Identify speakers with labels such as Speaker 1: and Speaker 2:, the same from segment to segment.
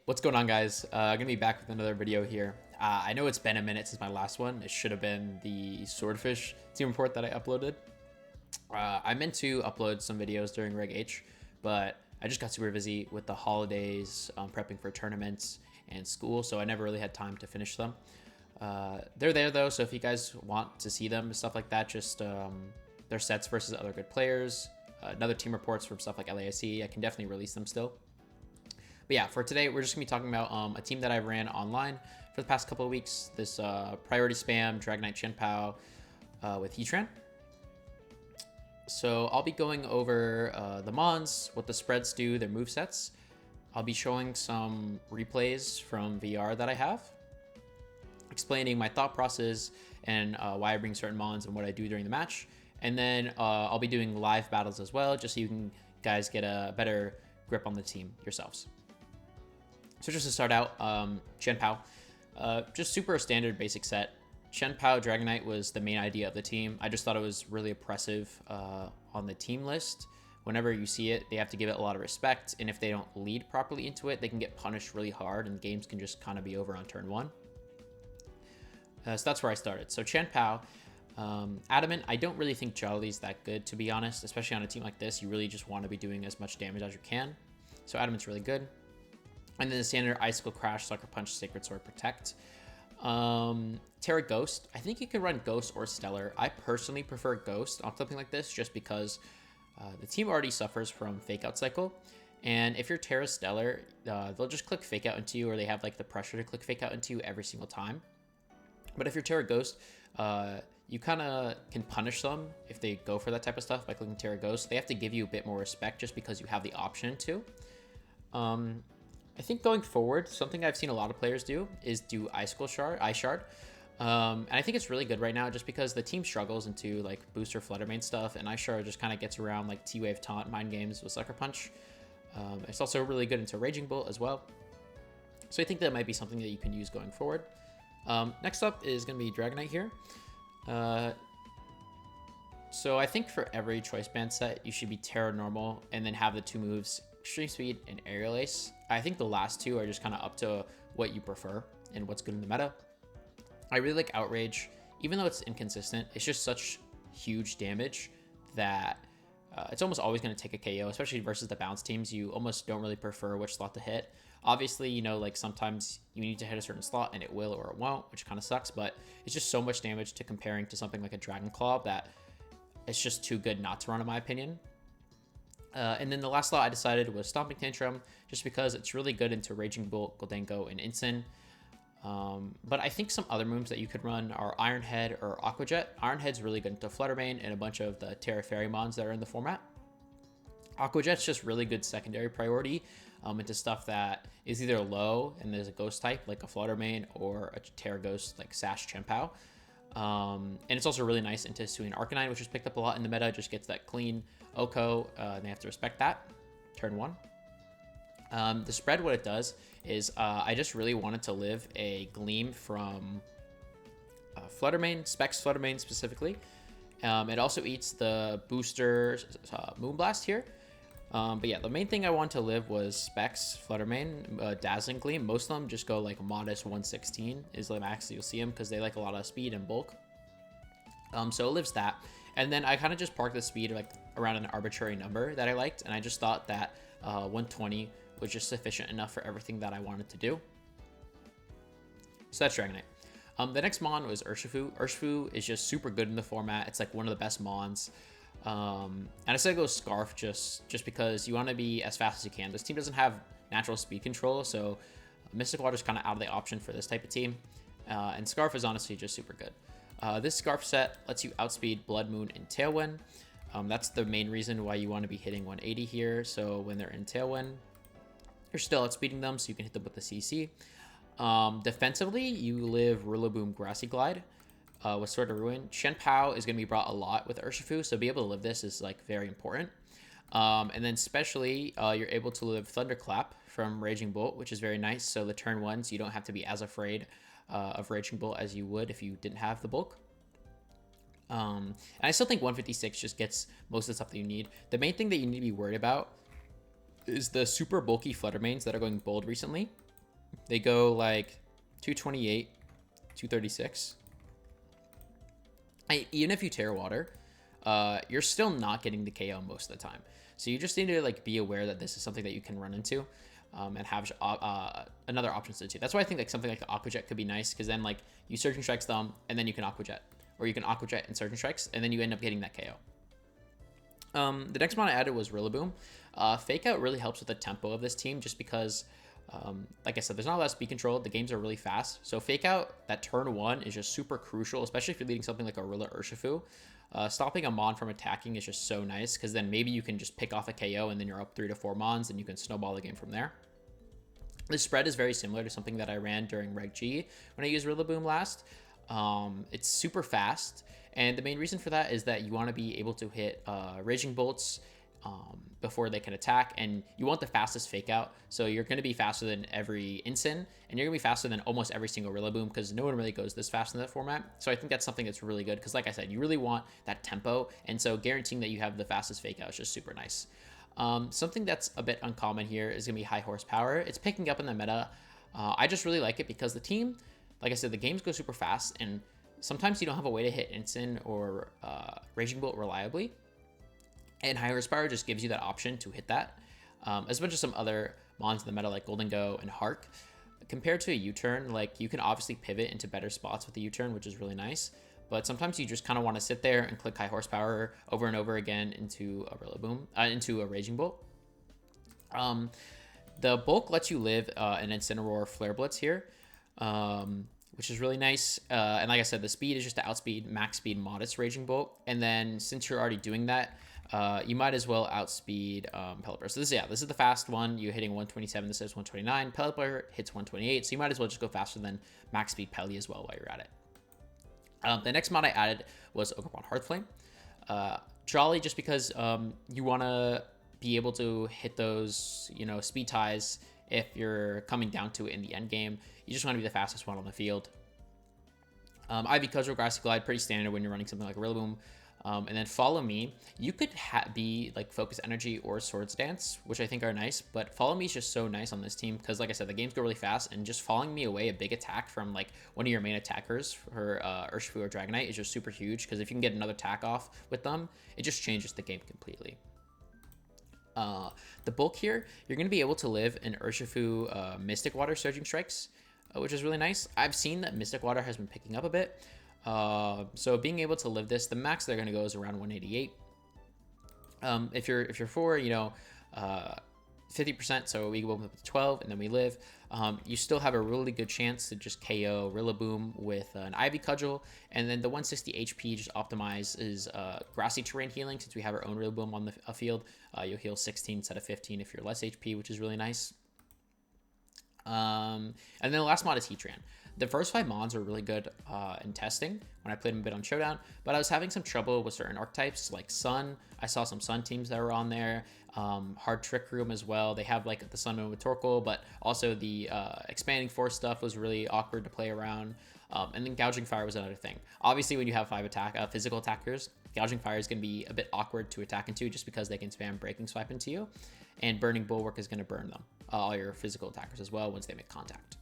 Speaker 1: What's going on, guys? Gonna be back with another video here. I know it's been a minute since my last one. It should have been the Swordfish team report that I uploaded. I meant to upload some videos during Reg H, but I just got super busy with the holidays, prepping for tournaments and school, so I never really had time to finish them. They're there though, so if you guys want to see them, stuff like that, just their sets versus other good players, another team reports from stuff like LASC, I can definitely release them still. But yeah, for today, we're just going to be talking about a team that I ran online for the past couple of weeks. This Priority Spam Dragonite Chien-Pao with Heatran. So I'll be going over the mons, what the spreads do, their movesets. I'll be showing some replays from VR that I have, explaining my thought process and why I bring certain mons and what I do during the match. And then I'll be doing live battles as well, just so you can guys get a better grip on the team yourselves. So just to start out, Chien-Pao, just super standard basic set. Chien-Pao Dragonite was the main idea of the team. I just thought it was really oppressive on the team list. Whenever you see it, they have to give it a lot of respect, and if they don't lead properly into it, they can get punished really hard, and games can just kind of be over on turn one. So that's where I started. So Chien-Pao, Adamant, I don't really think Jolly's that good, to be honest, especially on a team like this. You really just want to be doing as much damage as you can. So Adamant's really good. And then the standard Icicle Crash, Sucker Punch, Sacred Sword, Protect. Terra Ghost. I think you can run Ghost or Stellar. I personally prefer Ghost on something like this just because the team already suffers from Fake Out Cycle. And if you're Terra Stellar, they'll just click Fake Out into you, or they have like the pressure to click Fake Out into you every single time. But if you're Terra Ghost, you kind of can punish them if they go for that type of stuff by clicking Terra Ghost. They have to give you a bit more respect just because you have the option to. I think going forward, something I've seen a lot of players do is do Ice Shard. And I think it's really good right now just because the team struggles into like booster Fluttermane stuff, and Ice Shard just kind of gets around like T-Wave Taunt mind games with Sucker Punch. It's also really good into Raging Bolt as well. So I think that might be something that you can use going forward. Next up is going to be Dragonite here. So I think for every Choice Band set, you should be Terra Normal and then have the two moves Extreme Speed and Aerial Ace. I think the last two are just kind of up to what you prefer and what's good in the meta. I really like Outrage. Even though it's inconsistent, it's just such huge damage that it's almost always going to take a KO, especially versus the bounce teams. You almost don't really prefer which slot to hit. Obviously, you know, like sometimes you need to hit a certain slot and it will or it won't, which kind of sucks, but it's just so much damage to comparing to something like a Dragon Claw that it's just too good not to run, in my opinion. And then the last slot I decided was Stomping Tantrum, just because it's really good into Raging Bolt, Goldengo, and Incin. But I think some other moves that you could run are Iron Head or Aqua Jet. Iron Head's really good into Fluttermane and a bunch of the Terra Fairy mons that are in the format. Aqua Jet's just really good secondary priority into stuff that is either low and there's a Ghost type like a Fluttermane or a Terra Ghost like Sash Chien-Pao. And it's also really nice into Suing Arcanine, which is picked up a lot in the meta. Just gets that clean Oko, and they have to respect that. Turn one. The spread, what it does is I just really wanted to live a Gleam from Fluttermane, Specs Fluttermane specifically. It also eats the booster Moonblast here. But yeah, the main thing I wanted to live was Specs Fluttermane, Dazzling Gleam. Most of them just go like modest 116 is the max you'll see them because they like a lot of speed and bulk. So it lives that. And then I kind of just parked the speed like around an arbitrary number that I liked, and I just thought that 120 was just sufficient enough for everything that I wanted to do. So that's Dragonite. The next mon was Urshifu. Urshifu is just super good in the format. It's like one of the best mons. And I said go Scarf just because you want to be as fast as you can. This team doesn't have natural speed control, so Mystic Water is kind of out of the option for this type of team. And Scarf is honestly just super good. This Scarf set lets you outspeed Blood Moon and Tailwind. That's the main reason why you want to be hitting 180 here. So when they're in Tailwind, you're still outspeeding them, so you can hit them with the CC. Defensively, you live Rillaboom Grassy Glide with Sword of Ruin. Chien-Pao is going to be brought a lot with Urshifu, so be able to live this is like very important. And then especially, you're able to live Thunderclap from Raging Bolt, which is very nice. So the turn ones, you don't have to be as afraid of Raging Bolt as you would if you didn't have the bulk. And I still think 156 just gets most of the stuff that you need. The main thing that you need to be worried about is the super bulky Fluttermanes that are going bold recently. They go like 228, 236. Even if you tear water, you're still not getting the KO most of the time. So you just need to like be aware that this is something that you can run into, and have another option to do. That's why I think like something like the Aqua Jet could be nice, because then like you Surging Strikes them and then you can Aqua Jet, or you can Aqua Jet and Surging Strikes and then you end up getting that KO. The next mod I added was Rillaboom. Fake Out really helps with the tempo of this team, just because, like I said, there's not a lot of speed control. The games are really fast. So Fake Out, that turn 1 is just super crucial, especially if you're leading something like a Rilla Urshifu. Stopping a Mon from attacking is just so nice, because then maybe you can just pick off a KO and then you're up 3 to 4 Mons and you can snowball the game from there. The spread is very similar to something that I ran during Reg G when I used Rillaboom last. It's super fast, and the main reason for that is that you want to be able to hit Raging Bolts before they can attack, and you want the fastest Fake Out, so you're going to be faster than every Incin, and you're going to be faster than almost every single Rillaboom, because no one really goes this fast in that format. So I think that's something that's really good, because like I said, you really want that tempo, and so guaranteeing that you have the fastest Fake Out is just super nice. Something that's a bit uncommon here is going to be High Horsepower. It's picking up in the meta. I just really like it because the team, like I said, the games go super fast, and sometimes you don't have a way to hit Incin or Raging Bolt reliably, and High Horsepower just gives you that option to hit that, as much as some other mons in the meta like Golden Go and Hark. Compared to a U-turn, like you can obviously pivot into better spots with the U-turn, which is really nice, but sometimes you just kind of want to sit there and click High Horsepower over and over again into a Rillaboom, into a Raging Bolt. The bulk lets you live an Incineroar Flare Blitz here, which is really nice. And like I said, the speed is just to outspeed max speed modest Raging Bolt. And then since you're already doing that, you might as well outspeed Pelipper. So this is the fast one. You're hitting 127. This is 129. Pelipper hits 128. So you might as well just go faster than max speed Peli as well while you're at it. The next mod I added was Ogerpon Hearthflame. Jolly, just because you want to be able to hit those, speed ties if you're coming down to it in the end game. You just want to be the fastest one on the field. Ivy Cudgel, Grassy Glide, pretty standard when you're running something like Rillaboom. And then Follow Me, you could be like Focus Energy or Swords Dance, which I think are nice, but Follow Me is just so nice on this team because, like I said, the games go really fast, and just following me away a big attack from like one of your main attackers for Urshifu or Dragonite is just super huge, because if you can get another attack off with them, it just changes the game completely. The bulk here, you're going to be able to live in Urshifu Mystic Water Surging Strikes, which is really nice. I've seen that Mystic Water has been picking up a bit. So being able to live this, the max they're going to go is around 188. If you're for 50%, so we go up to 12 and then we live, you still have a really good chance to just KO Rillaboom with an Ivy Cudgel, and then the 160 HP just optimizes grassy terrain healing. Since we have our own Rillaboom on the field, you'll heal 16 instead of 15 if you're less HP, which is really nice. And then the last mod is Heatran. The first 5 mods are really good in testing when I played them a bit on Showdown, but I was having some trouble with certain archetypes like Sun. I saw some Sun teams that were on there. Hard Trick Room as well. They have like the Sun Moon with Torkoal, but also the Expanding Force stuff was really awkward to play around. And then Gouging Fire was another thing. Obviously, when you have 5 physical attackers, Gouging Fire is going to be a bit awkward to attack into, just because they can spam Breaking Swipe into you, and Burning Bulwark is going to burn them, all your physical attackers as well, once they make contact.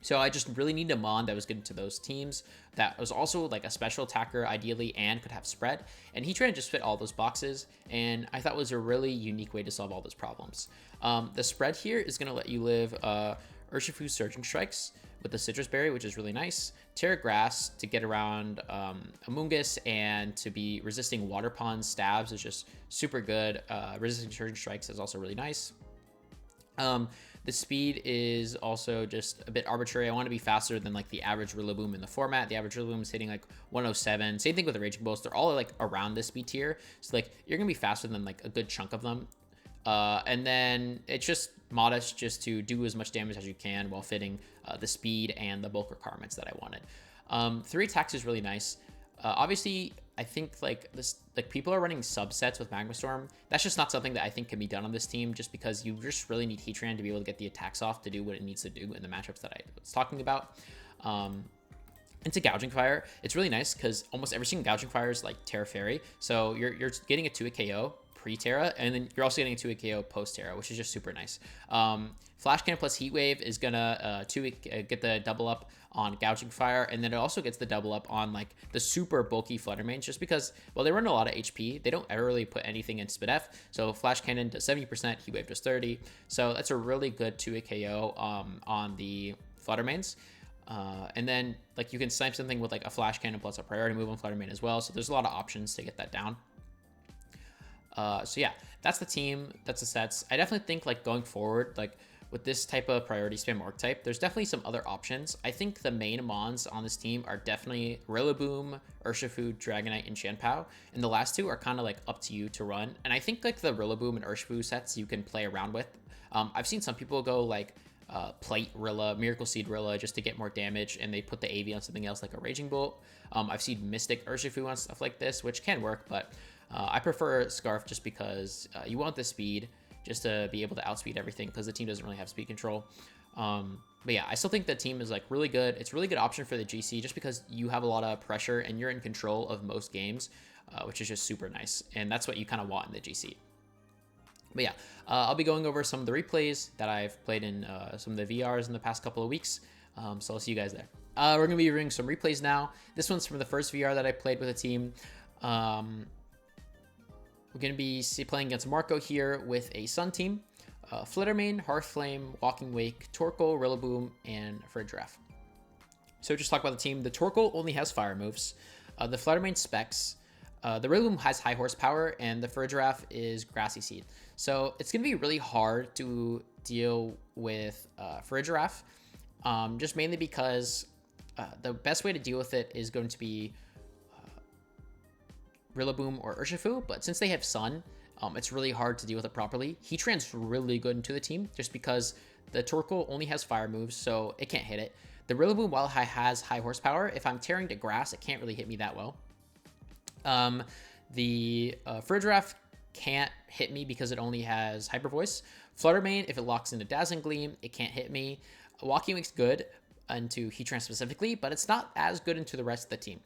Speaker 1: So I just really need a mod that was good to those teams, that was also like a special attacker ideally and could have spread. And Heatran just fit all those boxes, and I thought was a really unique way to solve all those problems. The spread here is going to let you live Urshifu Surging Strikes with the Citrus Berry, which is really nice. Terra Grass to get around Amoonguss and to be resisting Water Pond stabs is just super good. Resisting Surging Strikes is also really nice. The speed is also just a bit arbitrary. I want to be faster than like the average Rillaboom in the format. The average Rillaboom is hitting like 107. Same thing with the Raging Bolts. They're all like around this speed tier. So like you're going to be faster than like a good chunk of them. And then it's just modest, just to do as much damage as you can while fitting the speed and the bulk requirements that I wanted. 3 attacks is really nice. Obviously, I think like people are running subsets with Magma Storm. That's just not something that I think can be done on this team, just because you just really need Heatran to be able to get the attacks off to do what it needs to do in the matchups that I was talking about. Into Gouging Fire, it's really nice because almost every single Gouging Fire is like Terra Fairy, so you're getting a 2-hit KO pre-Terra, and then you're also getting a 2-hit KO post-Terra, which is just super nice. Flash Cannon plus Heat Wave is gonna get the double up on Gouging Fire, and then it also gets the double up on like the super bulky Flutter Mains, just because, well, they run a lot of HP. They don't ever really put anything in Spidef, so Flash Cannon does 70%, Heat Wave does 30, so that's a really good 2-hit KO on the Flutter Mains. And then like you can snipe something with like a Flash Cannon plus a priority move on Flutter Main as well, so there's a lot of options to get that down. So yeah, that's the team, that's the sets. I definitely think like going forward, like with this type of priority spam archetype, there's definitely some other options. I think the main mons on this team are definitely Rillaboom, Urshifu, Dragonite, and Chien-Pao, and the last two are kind of like up to you to run. And I think like the Rillaboom and Urshifu sets you can play around with. I've seen some people go like Plate Rilla, Miracle Seed Rilla just to get more damage, and they put the AV on something else like a Raging Bolt. I've seen Mystic Urshifu on stuff like this, which can work, but I prefer Scarf just because you want the speed, just to be able to outspeed everything, because the team doesn't really have speed control. But yeah, I still think the team is like really good. It's a really good option for the GC just because you have a lot of pressure and you're in control of most games, which is just super nice. And that's what you kind of want in the GC. But yeah, I'll be going over some of the replays that I've played in some of the VRs in the past couple of weeks. So I'll see you guys there. We're going to be reviewing some replays now. This one's from the first VR that I played with a team. We're going to be playing against Marco here with a Sun team. Flittermane, Hearthflame, Walking Wake, Torkoal, Rillaboom, and Fridgeraff. So just talk about the team. The Torkoal only has fire moves. The Fluttermane specs. The Rillaboom has high horsepower, and the Fridgeraff is Grassy Seed. So it's going to be really hard to deal with Fridgeraff, just mainly because the best way to deal with it is going to be Rillaboom or Urshifu, but since they have Sun, it's really hard to deal with it properly. Heatran's really good into the team just because the Torkoal only has fire moves, so it can't hit it. The Rillaboom, while it has high horsepower, if I'm tearing to grass, it can't really hit me that well. The Fridgeraff can't hit me because it only has Hyper Voice. Fluttermane, if it locks into Dazzling Gleam, it can't hit me. Walking Wake's good into Heatran specifically, but it's not as good into the rest of the team.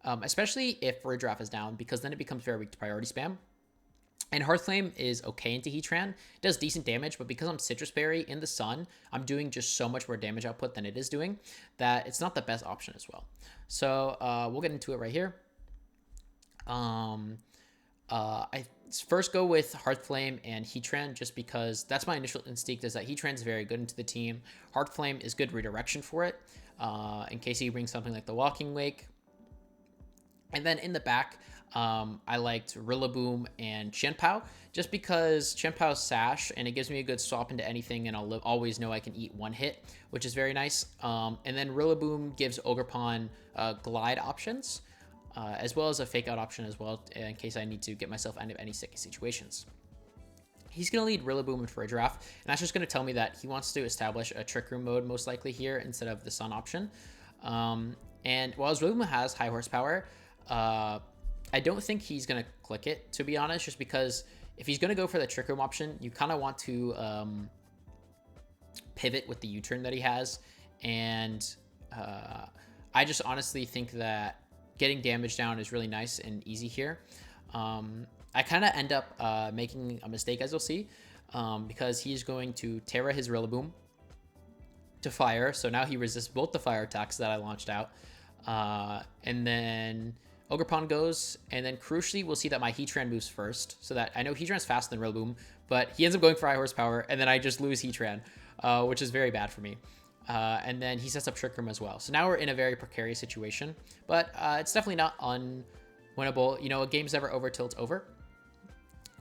Speaker 1: Especially if Fridgeraff is down, because then it becomes very weak to priority spam. And Hearthflame is okay into Heatran. It does decent damage, but because I'm Citrus Berry in the Sun, I'm doing just so much more damage output than it is doing that it's not the best option as well. So we'll get into it right here. I first go with Hearthflame and Heatran just because that's my initial instinct, is that Heatran is very good into the team. Hearthflame is good redirection for it, in case he brings something like the Walking Wake. And then in the back, I liked Rillaboom and Chien-Pao just because Chien-Pao's Sash, and it gives me a good swap into anything, and I'll always know I can eat one hit, which is very nice. And then Rillaboom gives Ogerpon glide options, as well as a fake out option as well, in case I need to get myself out of any sticky situations. He's going to lead Rillaboom and Fridgeraff, and that's just going to tell me that he wants to establish a Trick Room mode most likely here instead of the Sun option. And while Rillaboom has high horsepower, I don't think he's going to click it, to be honest, just because if he's going to go for the Trick Room option, you kind of want to pivot with the U-turn that he has. And I just honestly think that getting damage down is really nice and easy here. I kind of end up making a mistake, as you'll see, because he's going to Terra his Rillaboom to fire. So now he resists both the fire attacks that I launched out. And then Ogerpon goes, and then crucially, we'll see that my Heatran moves first, so that I know Heatran's faster than Rillaboom, but he ends up going for high horsepower, and then I just lose Heatran, which is very bad for me. And then he sets up Trick Room as well. So now we're in a very precarious situation, but it's definitely not unwinnable. You know, a game's never over till it's over.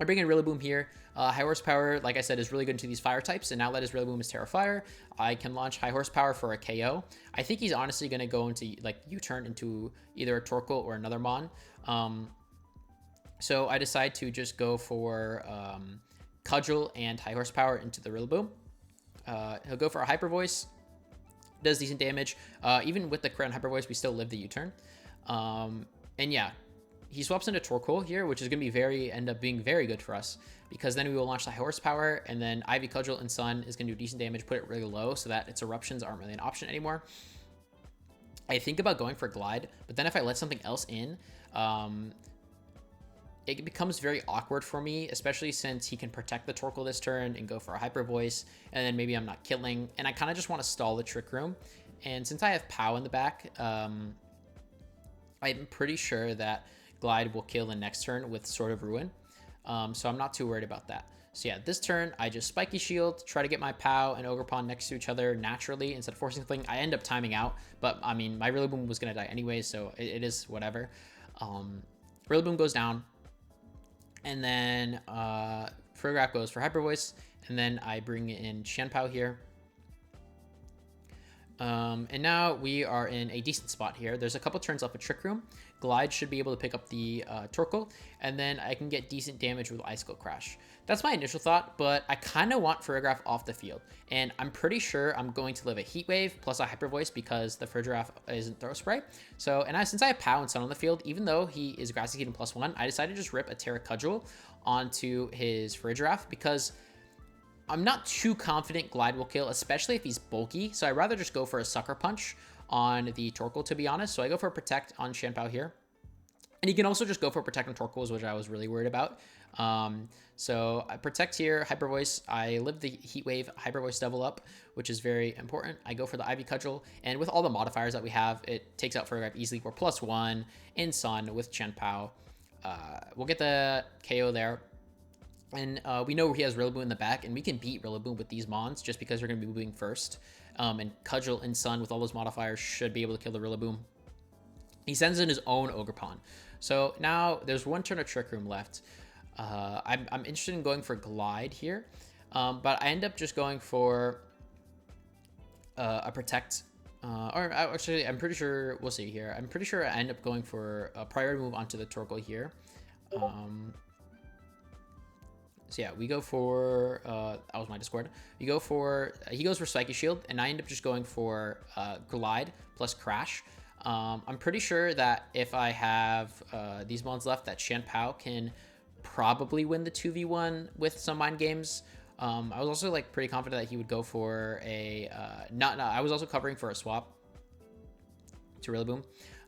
Speaker 1: I bring in Rillaboom here. High horsepower, like I said, is really good into these fire types, and now that his Rillaboom is Terra Fire, I can launch high horsepower for a KO. I think he's honestly going to go into, like, U-turn into either a Torkoal or another Mon. So I decide to just go for Cudgel and high horsepower into the Rillaboom. He'll go for a Hyper Voice. Does decent damage. Even with the crit and Hyper Voice, we still live the U-turn. And yeah, he swaps into Torkoal here, which is going to be end up being very good for us, because then we will launch the high horsepower, and then Ivy, Cudgel, and Sun is going to do decent damage, put it really low so that its eruptions aren't really an option anymore. I think about going for Glide, but then if I let something else in, it becomes very awkward for me, especially since he can protect the Torkoal this turn and go for a Hyper Voice, and then maybe I'm not killing, and I kind of just want to stall the Trick Room. And since I have Pow in the back, I'm pretty sure that Glide will kill the next turn with Sword of Ruin, so I'm not too worried about that. So yeah, this turn, I just Spiky Shield, try to get my Pow and Ogerpon next to each other naturally instead of forcing something. I end up timing out, but I mean, my Rillaboom was going to die anyway, so it is whatever. Rillaboom goes down, and then Frograph goes for Hyper Voice, and then I bring in Chien-Pao here. And now we are in a decent spot here. There's a couple turns left of Trick Room. Glide should be able to pick up the Torkoal, and then I can get decent damage with Icicle Crash. That's my initial thought, but I kind of want Frograph off the field, and I'm pretty sure I'm going to live a Heat Wave plus a Hyper Voice because the Frograph isn't Throw Spray. So, and since I have Pow and Sun on the field, even though he is Grassy Seed and +1, I decided to just rip a Terra Cudgel onto his Frograph because I'm not too confident Glide will kill, especially if he's bulky. So I'd rather just go for a Sucker Punch on the Torkoal, to be honest. So I go for a Protect on Chien-Pao here. And you can also just go for Protect on Torkoals, which I was really worried about. So I Protect here, Hyper Voice. I live the Heat Wave Hyper Voice double up, which is very important. I go for the Ivy Cudgel. And with all the modifiers that we have, it takes out Frograph easily for +1 in Sun with Chien-Pao. We'll get the KO there. And we know he has Rillaboom in the back, and we can beat Rillaboom with these Mons just because they're going to be moving first. And Cudgel and Sun with all those modifiers should be able to kill the Rillaboom. He sends in his own Ogerpon. So now there's one turn of Trick Room left. I'm interested in going for Glide here, but I end up just going for a Protect. Or actually, I'm pretty sure, we'll see here. I'm pretty sure I end up going for a priority move onto the Torkoal here. So yeah, we go for, that was my Discord. He goes for Spiky Shield, and I end up just going for Glide plus Crash. I'm pretty sure that if I have these Mons left, that Chien-Pao can probably win the 2v1 with some Mind Games. I was also like pretty confident that he would go for a, I was also covering for a swap to Rillaboom.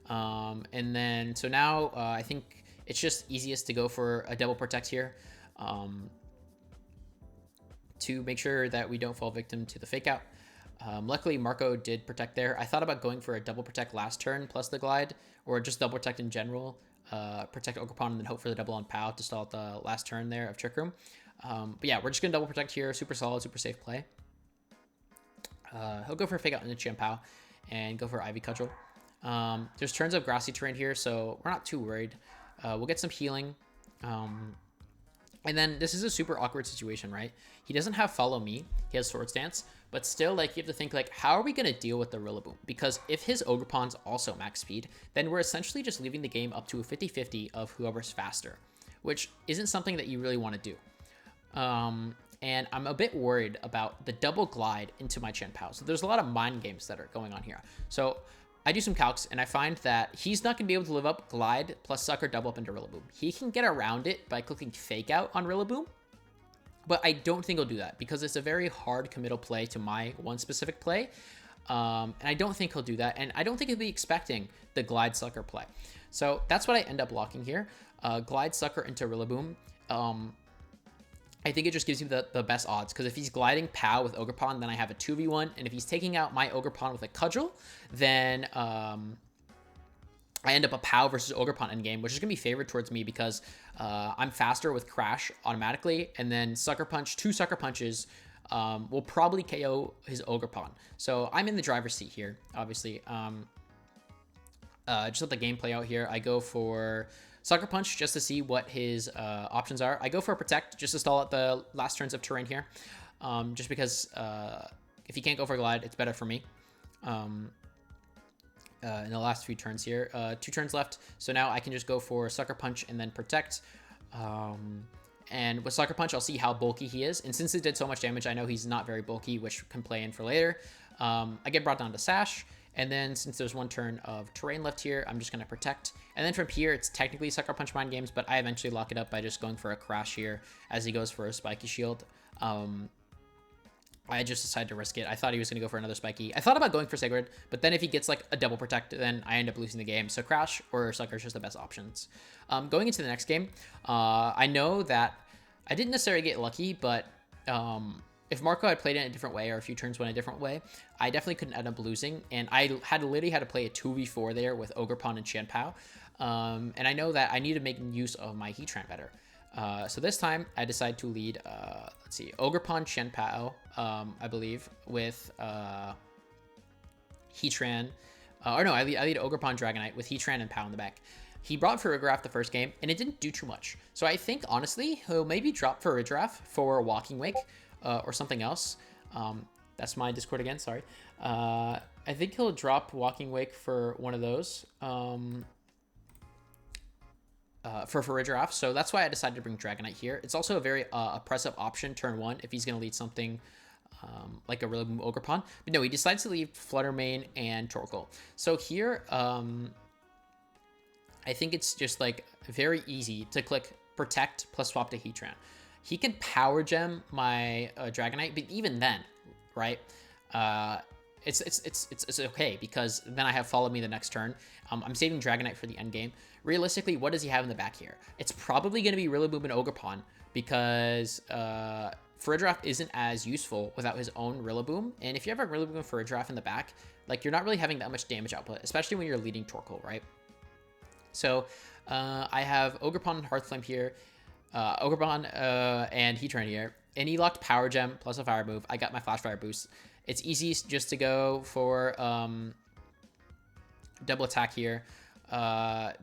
Speaker 1: And then, so now I think it's just easiest to go for a double Protect here. To make sure that we don't fall victim to the fake out. Luckily, Marco did Protect there. I thought about going for a double Protect last turn plus the Glide, or just double Protect in general, Protect Ogerpon, and then hope for the double on Pow to stall at the last turn there of Trick Room. But yeah, we're just going to double Protect here. Super solid, super safe play. He'll go for a fake out into Chien-Pao and go for Ivy Cudgel. There's turns of Grassy Terrain here, so we're not too worried. We'll get some healing. And then this is a super awkward situation, right? He doesn't have Follow Me. He has Swords Dance, but still, like, you have to think, like, how are we going to deal with the Rillaboom? Because if his Ogerpon's also max speed, then we're essentially just leaving the game up to a 50-50 of whoever's faster, which isn't something that you really want to do. And I'm a bit worried about the double Glide into my Chien-Pao. So there's a lot of mind games that are going on here. So I do some calcs, and I find that he's not going to be able to live up Glide plus Sucker double up into Rillaboom. He can get around it by clicking Fake Out on Rillaboom, but I don't think he'll do that because it's a very hard committal play to my one specific play, and I don't think he'll do that, and I don't think he'll be expecting the Glide Sucker play. So that's what I end up locking here. Glide Sucker into Rillaboom. I think it just gives you the best odds, because if he's gliding Pow with Ogerpon, then I have a 2v1, and if he's taking out my Ogerpon with a Cudgel, then I end up a Pow versus Ogerpon endgame, which is going to be favored towards me because I'm faster with Crash automatically, and then Sucker Punch, 2 Sucker Punches will probably KO his Ogerpon. So I'm in the driver's seat here, obviously. Just let the game play out here. I go for Sucker Punch just to see what his options are. I go for a Protect just to stall at the last turns of terrain here. Just because if he can't go for Glide, it's better for me. In the last few turns here. 2 turns left. So now I can just go for Sucker Punch and then Protect. And with Sucker Punch, I'll see how bulky he is. And since it did so much damage, I know he's not very bulky, which can play in for later. I get brought down to Sash. And then since there's 1 turn of terrain left here, I'm just going to Protect. And then from here, it's technically Sucker Punch Mind Games, but I eventually lock it up by just going for a Crash here as he goes for a Spiky Shield. I just decided to risk it. I thought he was going to go for another spiky. I thought about going for Sigrid, but then if he gets like a double protect, then I end up losing the game. So Crash or Sucker is just the best options. Going into the next game, I know that I didn't necessarily get lucky, but if Marco had played it in a different way or a few turns went a different way, I definitely couldn't end up losing. And I had literally had to play a 2v4 there with Ogerpon and Chien-Pao. And I know that I need to make use of my Heatran better. So this time I decided to lead, let's see, Ogerpon, Chien-Pao, I believe, with Heatran. Or no, I lead Ogerpon, Dragonite with Heatran and Pao in the back. He brought Farigiraf the first game, and it didn't do too much. So I think, honestly, he'll maybe drop Farigiraf for Walking Wake or something else. That's my Discord again, sorry. I think he'll drop Walking Wake for one of those. For Farigiraf, so that's why I decided to bring Dragonite here. It's also a very oppressive option turn 1 if he's going to lead something like a Rillaboom Ogerpon. But no, he decides to leave Fluttermane and Torkoal. So here, I think it's just like very easy to click Protect plus swap to Heatran. He can Power Gem my Dragonite, but even then, right? It's okay because then I have Follow Me the next turn. I'm saving Dragonite for the end game. Realistically, what does he have in the back here? It's probably going to be Rillaboom and Ogerpon because Farigiraf isn't as useful without his own Rillaboom. And if you have a Rillaboom and Farigiraf in the back, like you're not really having that much damage output, especially when you're leading Torkoal, right? So I have Ogerpon and Hearthflame here, Ogerpon and Heatran here, and he locked Power Gem plus a Fire move. I got my Flash Fire boost. It's easy just to go for double attack here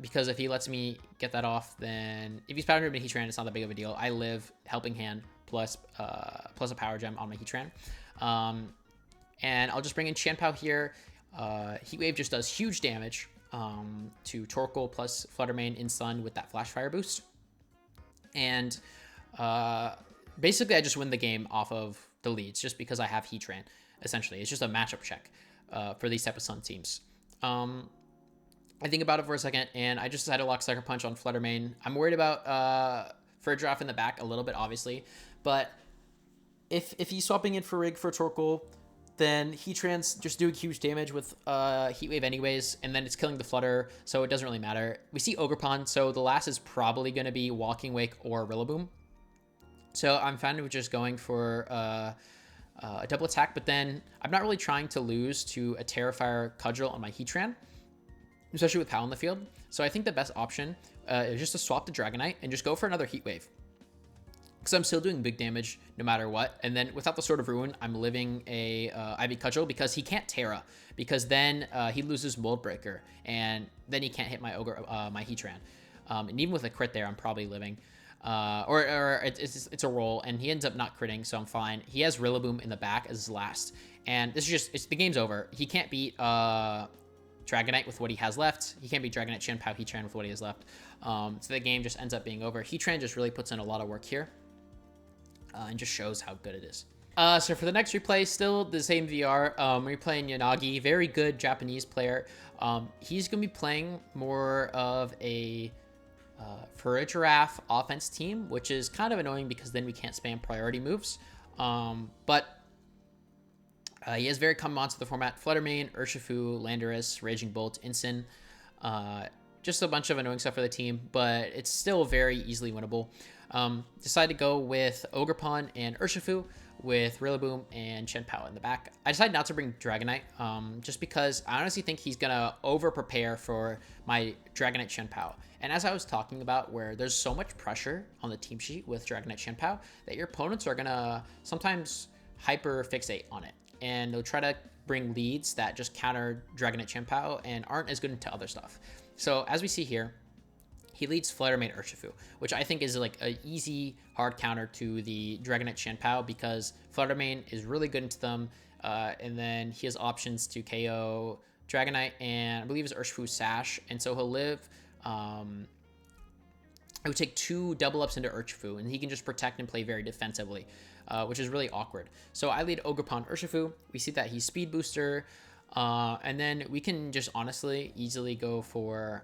Speaker 1: because if he lets me get that off, then if he's Power Gem and Heatran, it's not that big of a deal. I live Helping Hand plus a Power Gem on my Heatran. And I'll just bring in Chien-Pao here. Heat Wave just does huge damage to Torkoal plus Fluttermane in Sun with that Flash Fire boost. And basically I just win the game off of the leads just because I have Heatran, essentially. It's just a matchup check for these type of Sun teams. I think about it for a second, and I just decided to lock Sucker Punch on Fluttermane. I'm worried about Farigiraf in the back a little bit, obviously, but if he's swapping in Farig for Torkoal, then Heatran's just doing huge damage with Heat Wave anyways, and then it's killing the Flutter, so it doesn't really matter. We see Ogerpon, so the last is probably going to be Walking Wake or Rillaboom. So I'm fine with just going for a double attack, but then I'm not really trying to lose to a Terrifier Cudgel on my Heatran, especially with Pal in the field. So I think the best option is just to swap the Dragonite and just go for another Heat Wave, because I'm still doing big damage no matter what. And then without the Sword of Ruin, I'm living a Ivy Cudgel because he can't Terra, because then he loses Mold Breaker, and then he can't hit my my Heatran. And even with a crit there, I'm probably living. Or it's a roll, and he ends up not critting, so I'm fine. He has Rillaboom in the back as his last, and this is just, the game's over. He can't beat Dragonite with what he has left. He can't beat Dragonite, Chien-Pao, Heatran with what he has left. So the game just ends up being over. Heatran just really puts in a lot of work here, and just shows how good it is. So for the next replay, still the same VR. We're playing Yanagi, very good Japanese player. He's going to be playing more of a Farigiraf offense team, which is kind of annoying because then we can't spam priority moves. But he has very common mons to the format: Fluttermane, Urshifu, Landorus, Raging Bolt, Incin. Just a bunch of annoying stuff for the team, but it's still very easily winnable. Decided to go with Ogerpon and Urshifu with Rillaboom and Chien-Pao in the back. I decided not to bring Dragonite, just because I honestly think he's going to over-prepare for my Dragonite Chien-Pao. And as I was talking about, where there's so much pressure on the team sheet with Dragonite Chien-Pao, that your opponents are going to sometimes hyper-fixate on it. And they'll try to bring leads that just counter Dragonite Chien-Pao and aren't as good into other stuff. So as we see here, he leads Fluttermane Urshifu, which I think is like an easy hard counter to the Dragonite Chien-Pao, because Fluttermane is really good into them. And then he has options to KO Dragonite and I believe it's Urshifu Sash. And so he'll live, I would take 2 double ups into Urshifu, and he can just protect and play very defensively, which is really awkward. So I lead Ogerpon Urshifu. We see that he's Speed Booster. And then we can just honestly easily go for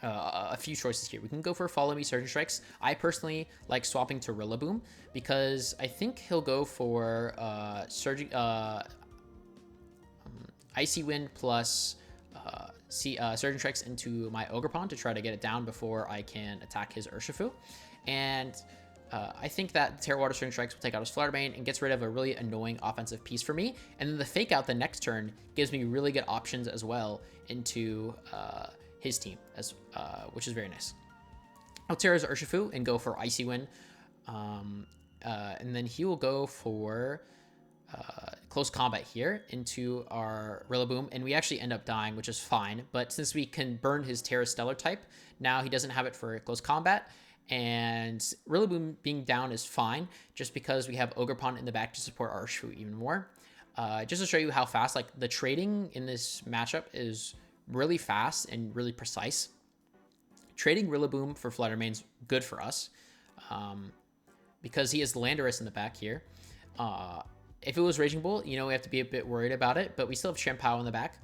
Speaker 1: a few choices here. We can go for Follow Me Surgeon Strikes. I personally like swapping to Rillaboom because I think he'll go for Icy Wind plus Surgeon Strikes into my Ogerpon to try to get it down before I can attack his Urshifu. And I think that Terra Water Surgeon Strikes will take out his Flutter Mane and gets rid of a really annoying offensive piece for me. And then the Fake Out the next turn gives me really good options as well into his team, which is very nice. I'll Terra his Urshifu and go for Icy Wind. And then he will go for close combat here into our Rillaboom, and we actually end up dying, which is fine. But since we can burn his Terra Stellar type, now he doesn't have it for close combat, and Rillaboom being down is fine, just because we have Ogerpon in the back to support our Urshifu even more. Just to show you how fast, like, the trading in this matchup is really fast and really precise. Trading Rillaboom for Flutter Mane's good for us, because he has Landorus in the back here. If it was Raging Bolt, you know, we have to be a bit worried about it, but we still have Chien-Pao in the back.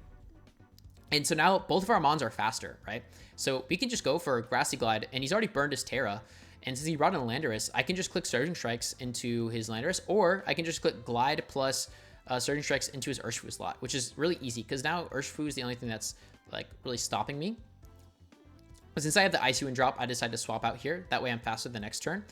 Speaker 1: And so now both of our Mons are faster, right? So we can just go for Grassy Glide, and he's already burned his Terra. And since he brought in Landorus, I can just click Surging Strikes into his Landorus, or I can just click Glide plus Surging Strikes into his Urshifu slot, which is really easy, because now Urshifu is the only thing that's, like, really stopping me. But since I have the Icy Wind drop, I decided to swap out here. That way I'm faster the next turn.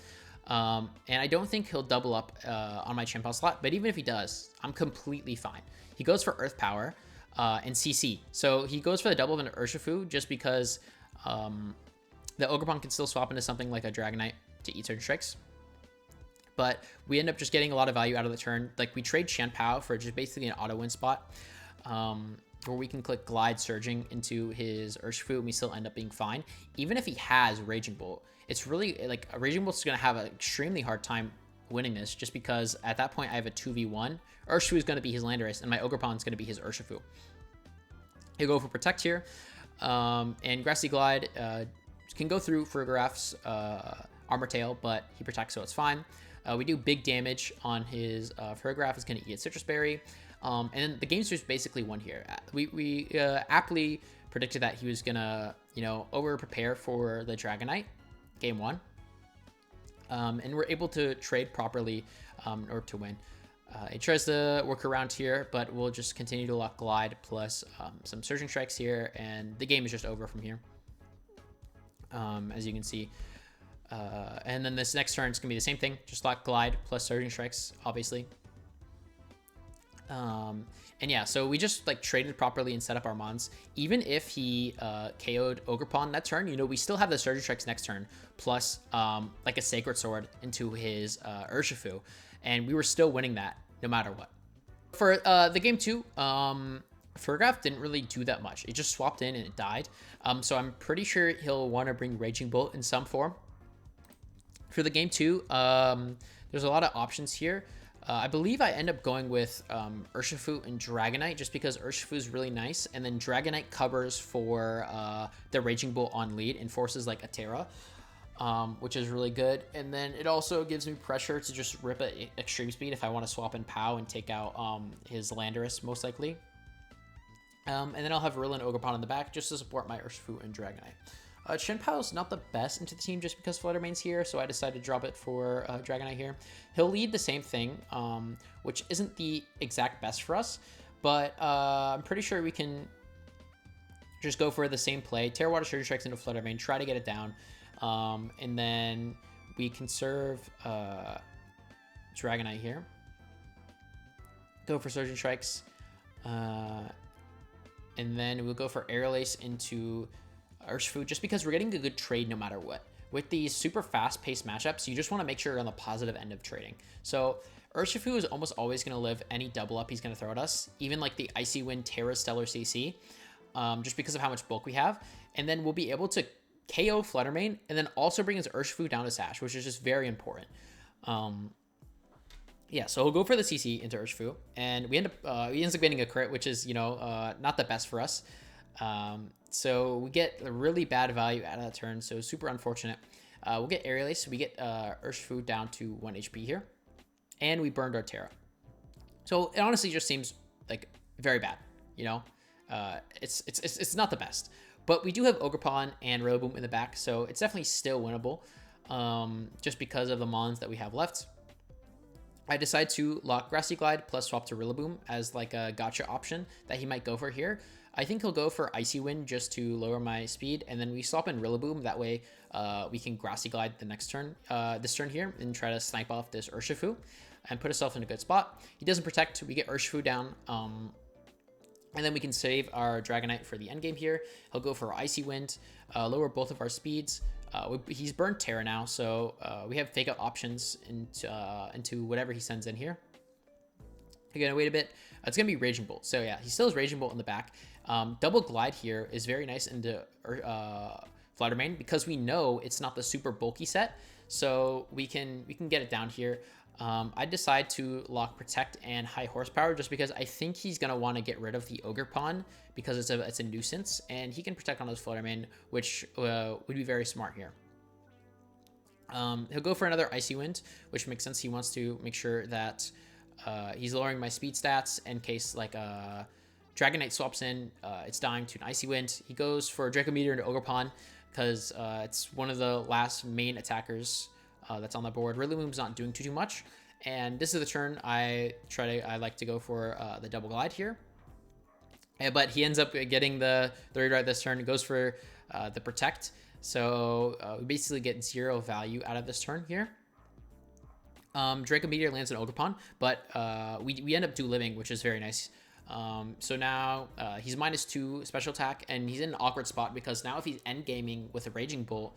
Speaker 1: And I don't think he'll double up on my Chien-Pao slot, but even if he does, I'm completely fine. He goes for Earth Power and CC. So he goes for the double of an Urshifu just because the Ogerpon can still swap into something like a Dragonite to eat Surgeon Strikes. But we end up just getting a lot of value out of the turn. Like, we trade Chien-Pao for just basically an auto-win spot, where we can click Glide Surging into his Urshifu, and we still end up being fine. Even if he has Raging Bolt, it's really, like, a Raging Bolt's going to have an extremely hard time winning this, just because at that point I have a 2v1. Urshifu is going to be his Landorus, and my Ogerpon is going to be his Urshifu. He'll go for Protect here, and Grassy Glide can go through Farigiraf's Armor Tail, but he protects, so it's fine. We do big damage on his Farigiraf. Is going to eat a Citrus Berry, and then the game's just basically won here. We aptly predicted that he was going to, you know, over-prepare for the Dragonite. Game 1, and we're able to trade properly in order to win. It tries to work around here, but we'll just continue to lock Glide plus some Surging Strikes here, and the game is just over from here, as you can see. And then this next turn is going to be the same thing, just lock Glide plus Surging Strikes, obviously. And yeah, so we just, like, traded properly and set up our Mons. Even if he KO'd Ogerpon that turn, you know, we still have the Surgeon Strikes next turn, plus like a Sacred Sword into his Urshifu, and we were still winning that no matter what. For the game 2, Farigiraf didn't really do that much. It just swapped in and it died. So I'm pretty sure he'll want to bring Raging Bolt in some form. For the game 2, there's a lot of options here. I believe I end up going with Urshifu and Dragonite, just because Urshifu is really nice, and then Dragonite covers for the Raging Bolt on lead and forces, like, a Terra, which is really good. And then it also gives me pressure to just rip at extreme speed if I want to swap in Pow and take out his Landorus, most likely. And then I'll have Rilla and Ogerpon in the back just to support my Urshifu and Dragonite. Chien-Pao is not the best into the team just because Flutter Mane's here, so I decided to drop it for Dragonite here. He'll lead the same thing, which isn't the exact best for us, but I'm pretty sure we can just go for the same play. Terra Water Surgeon Strikes into Flutter Mane, try to get it down, and then we conserve Dragonite here. Go for Surgeon Strikes, and then we'll go for Aerial Ace into Urshifu, just because we're getting a good trade no matter what. With these super fast-paced matchups, you just want to make sure you're on the positive end of trading. So Urshifu is almost always going to live any double up he's going to throw at us, even like the Icy Wind Terra Stellar CC, just because of how much bulk we have. And then we'll be able to KO Flutter Mane and then also bring his Urshifu down to Sash, which is just very important. Yeah, so we'll go for the CC into Urshifu, and he ends up getting a crit, which is, you know, not the best for us. So we get a really bad value out of that turn, so super unfortunate. We'll get Aerial Ace, so we get Urshifu down to 1 HP here, and we burned our Terra. So it honestly just seems like very bad, you know? It's not the best, But we do have Ogerpon and Rillaboom in the back, so it's definitely still winnable, just because of the mons that we have left. I decide to lock Grassy Glide plus swap to Rillaboom as like a gotcha option that he might go for here. I think he'll go for Icy Wind just to lower my speed, and then we swap in Rillaboom. That way we can Grassy Glide the next turn, this turn here, and try to snipe off this Urshifu and put ourselves in a good spot. He doesn't protect. We get Urshifu down. And then we can save our Dragonite for the end game here. He'll go for Icy Wind, lower both of our speeds. He's burned Terra now, so we have fake out options into whatever he sends in here. Again, wait a bit. It's going to be Raging Bolt. So yeah, he still has Raging Bolt in the back. Double Glide here is very nice into Flutter Mane because we know it's not the super bulky set. So we can get it down here. I decide to lock Protect and High Horsepower just because I think he's going to want to get rid of the Ogerpon because it's a nuisance, and he can Protect on his Flutter Mane, which would be very smart here. He'll go for another Icy Wind, which makes sense. He wants to make sure that he's lowering my speed stats in case like Dragonite swaps in, it's dying to an Icy Wind. He goes for Draco Meteor into Ogerpon because it's one of the last main attackers that's on the board. Rillaboom's not doing too much, and this is the turn I like to go for the Double Glide here. But he ends up getting the rewrite this turn. It goes for the Protect, so we basically get 0 value out of this turn here. Draco Meteor lands an Ogerpon, but we end up living, which is very nice. So now he's -2 special attack, and he's in an awkward spot because now if he's endgaming with a Raging Bolt,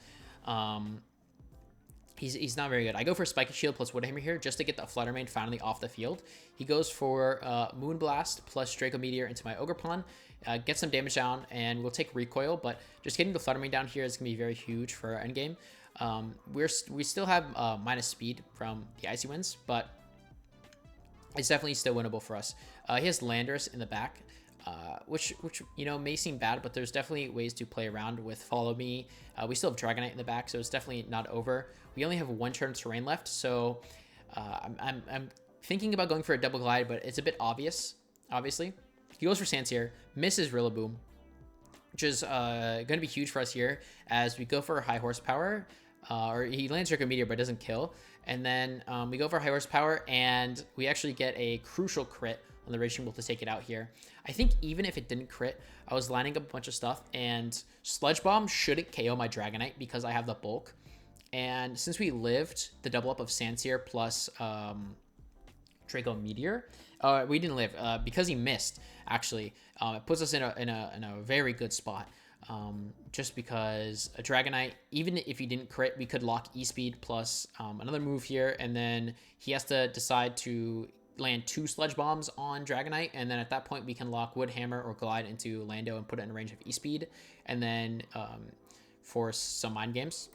Speaker 1: he's not very good. I go for Spiky Shield plus Woodhammer here just to get that Flutter Mane finally off the field. He goes for Moonblast plus Draco Meteor into my Ogerpon, get some damage down, and we'll take Recoil, but just getting the Flutter Mane down here is going to be very huge for our endgame. We still have minus speed from the Icy Winds, but it's definitely still winnable for us. He has Landorus in the back, which you know may seem bad, but there's definitely ways to play around with Follow Me. We still have Dragonite in the back, so it's definitely not over. We only have 1 turn terrain left, so I'm thinking about going for a Double Glide, but it's a bit obvious. Obviously, he goes for Santier, misses Rillaboom, which is going to be huge for us here as we go for High Horsepower. Or he lands Draco Meteor but doesn't kill, and then we go for High Horsepower, and we actually get a crucial crit on the Raging Bolt to take it out here. I think even if it didn't crit, I was lining up a bunch of stuff, and Sludge Bomb shouldn't KO my Dragonite because I have the bulk. And since we lived the double up of Santier plus Draco Meteor, we didn't live because he missed. Actually, it puts us in a very good spot. Just because a Dragonite, even if he didn't crit, we could lock E-Speed plus another move here, and then he has to decide to land 2 Sludge Bombs on Dragonite, and then at that point we can lock Wood Hammer or Glide into Lando and put it in range of E-Speed, and then force some Mind Games.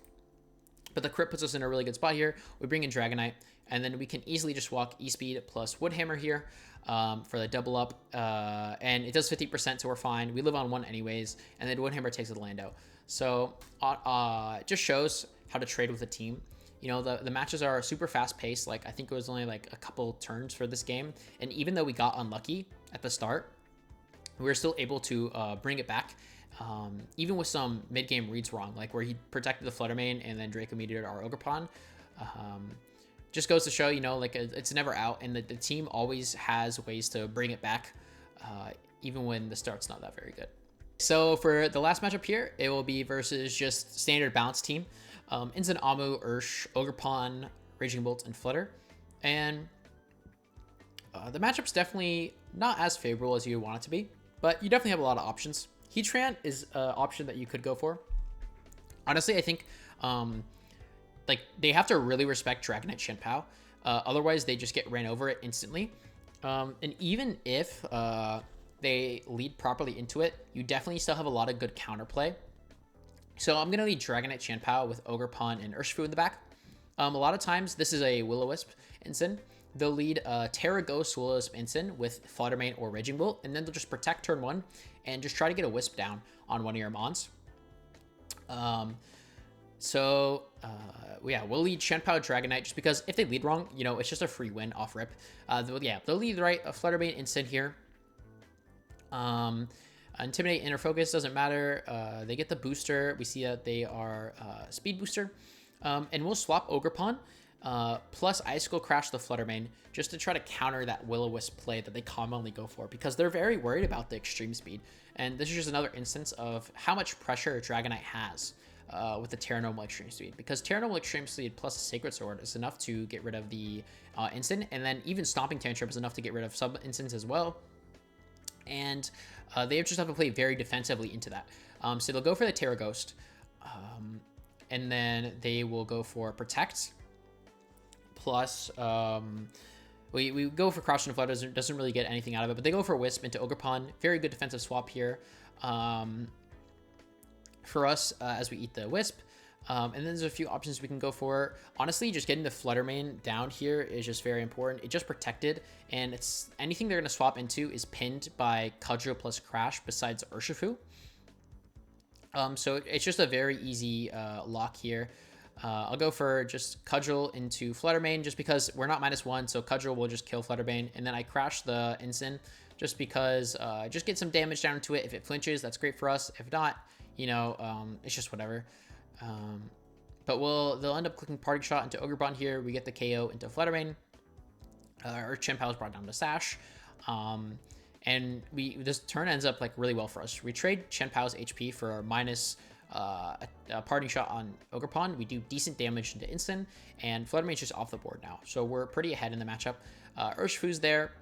Speaker 1: But the crit puts us in a really good spot here. We bring in Dragonite, and then we can easily just walk E-Speed plus Wood Hammer here for the double up. And it does 50%, so we're fine. We live on 1 anyways, and then Wood Hammer takes it to Lando. So it just shows how to trade with a team. You know, the matches are super fast paced. Like, I think it was only like a couple turns for this game. And even though we got unlucky at the start, we were still able to bring it back. Even with some mid-game reads wrong, like where he protected the Flutter Mane and then Draco Meteor our Ogerpon. Just goes to show, you know, like it's never out, and the team always has ways to bring it back, even when the start's not that very good. So for the last matchup here, it will be versus just standard balance team. Instant Amu, Ursh, Ogerpon, Raging Bolt, and Flutter. And the matchup's definitely not as favorable as you would want it to be, but you definitely have a lot of options. Heatran is an option that you could go for. Honestly, I think like they have to really respect Dragonite Chien-Pao. Otherwise, they just get ran over it instantly. And even if they lead properly into it, you definitely still have a lot of good counterplay. So I'm going to lead Dragonite Chien-Pao with Ogerpon and Urshifu in the back. A lot of times, this is a Will-O-Wisp Ensign. They'll lead Terra Ghost Will-O-Wisp Ensign with Flutter Mane or Raging Bolt, and then they'll just protect turn 1 and just try to get a Wisp down on one of your Mons. Yeah, we'll lead Chien-Pao Dragonite just because if they lead wrong, you know, it's just a free win off rip. They'll lead right a Flutter Mane Ensign here. Intimidate, Inner Focus doesn't matter. They get the booster. We see that they are speed booster. And we'll swap Ogerpon plus Icicle Crash the Fluttermane just to try to counter that Will-O-Wisp play that they commonly go for, because they're very worried about the extreme speed. And this is just another instance of how much pressure Dragonite has with the Terra Normal Extreme Speed, because Terra Normal Extreme Speed plus a Sacred Sword is enough to get rid of the instant, and then even Stomping Tantrum is enough to get rid of sub-instants as well. And they just have to play very defensively into that. So they'll go for the Terra Ghost, and then they will go for Protect. Plus, we go for Crouch and Flood, doesn't really get anything out of it, but they go for Wisp into Ogerpon. Very good defensive swap here for us as we eat the Wisp. And then there's a few options we can go for. Honestly, just getting the Fluttermane down here is just very important. It just protected, and it's anything they're going to swap into is pinned by Cudgel plus Crash besides Urshifu. So it's just a very easy lock here. I'll go for just Cudgel into Fluttermane just because we're not -1, so Cudgel will just kill Fluttermane. And then I crash the Ensign just because just get some damage down to it. If it flinches, that's great for us. If not, you know, it's just whatever. But they'll end up clicking Parting Shot into Ogerpon here. We get the KO into Fluttermane. Or Chien-Pao is brought down to Sash. And this turn ends up like really well for us. We trade Chien-Pao's HP for minus a Parting Shot on Ogerpon. We do decent damage into instant, and Fluttermane's just off the board now. So we're pretty ahead in the matchup. Urshifu's there,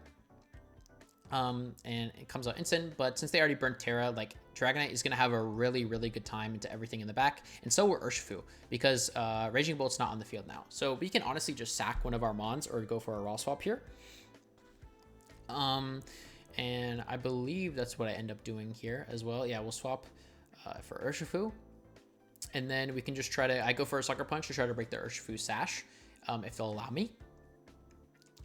Speaker 1: and it comes out instant, but since they already burnt Terra, like Dragonite is going to have a really, really good time into everything in the back, and so will Urshifu, because Raging Bolt's not on the field now. So we can honestly just sack one of our Mons or go for a raw swap here. And I believe that's what I end up doing here as well. Yeah, we'll swap for Urshifu. And then we can just try to, I go for a Sucker Punch to try to break the Urshifu Sash, if they'll allow me.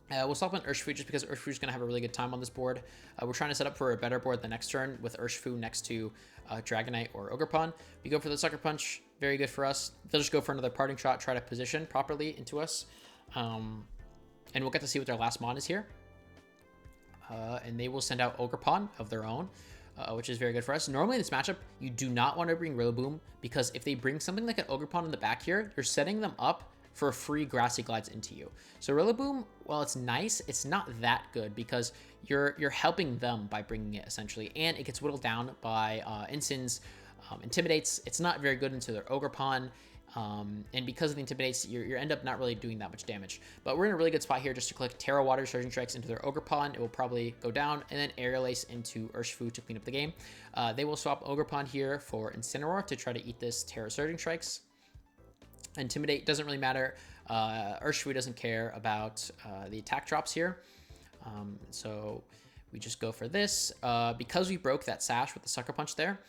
Speaker 1: We'll swap on Urshifu just because Urshifu's going to have a really good time on this board. We're trying to set up for a better board the next turn with Urshifu next to Dragonite or Ogerpon. We go for the Sucker Punch, very good for us. They'll just go for another Parting Shot, try to position properly into us. And we'll get to see what their last Mon is here. And they will send out Ogerpon of their own, which is very good for us. Normally in this matchup, you do not want to bring Rillaboom, because if they bring something like an Ogerpon in the back here, you're setting them up for free Grassy Glides into you. So Rillaboom, while it's nice, it's not that good because you're helping them by bringing it essentially, and it gets whittled down by Ensign's Intimidates. It's not very good into their Ogerpon. And because of the Intimidates, you end up not really doing that much damage. But we're in a really good spot here just to click Terra Water Surging Strikes into their Ogerpon. It will probably go down, and then Aerial Ace into Urshifu to clean up the game. They will swap Ogerpon here for Incineroar to try to eat this Terra Surging Strikes. Intimidate doesn't really matter. Urshifu doesn't care about the attack drops here. So we just go for this. Because we broke that Sash with the Sucker Punch there,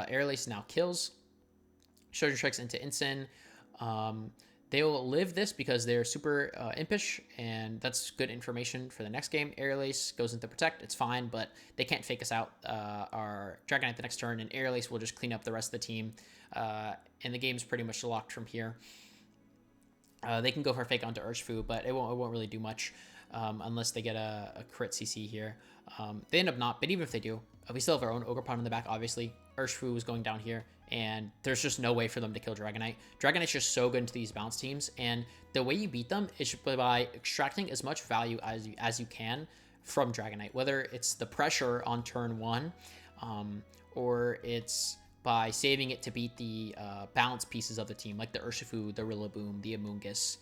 Speaker 1: Aerial Ace now kills. Surging Strikes into Ensign. They will live this because they're super impish, and that's good information for the next game. Aerial Ace goes into Protect. It's fine, but they can't fake us out our Dragonite the next turn, and Aerial Ace will just clean up the rest of the team. And the game's pretty much locked from here. They can go for a fake onto Urshifu, but it won't really do much unless they get a crit CC here. They end up not, but even if they do, we still have our own Ogerpon in the back, obviously. Urshifu is going down here, and there's just no way for them to kill Dragonite. Dragonite's just so good into these bounce teams, and the way you beat them is by extracting as much value as you can from Dragonite, whether it's the pressure on turn 1, or it's by saving it to beat the balance pieces of the team, like the Urshifu, the Rillaboom, the Amoonguss,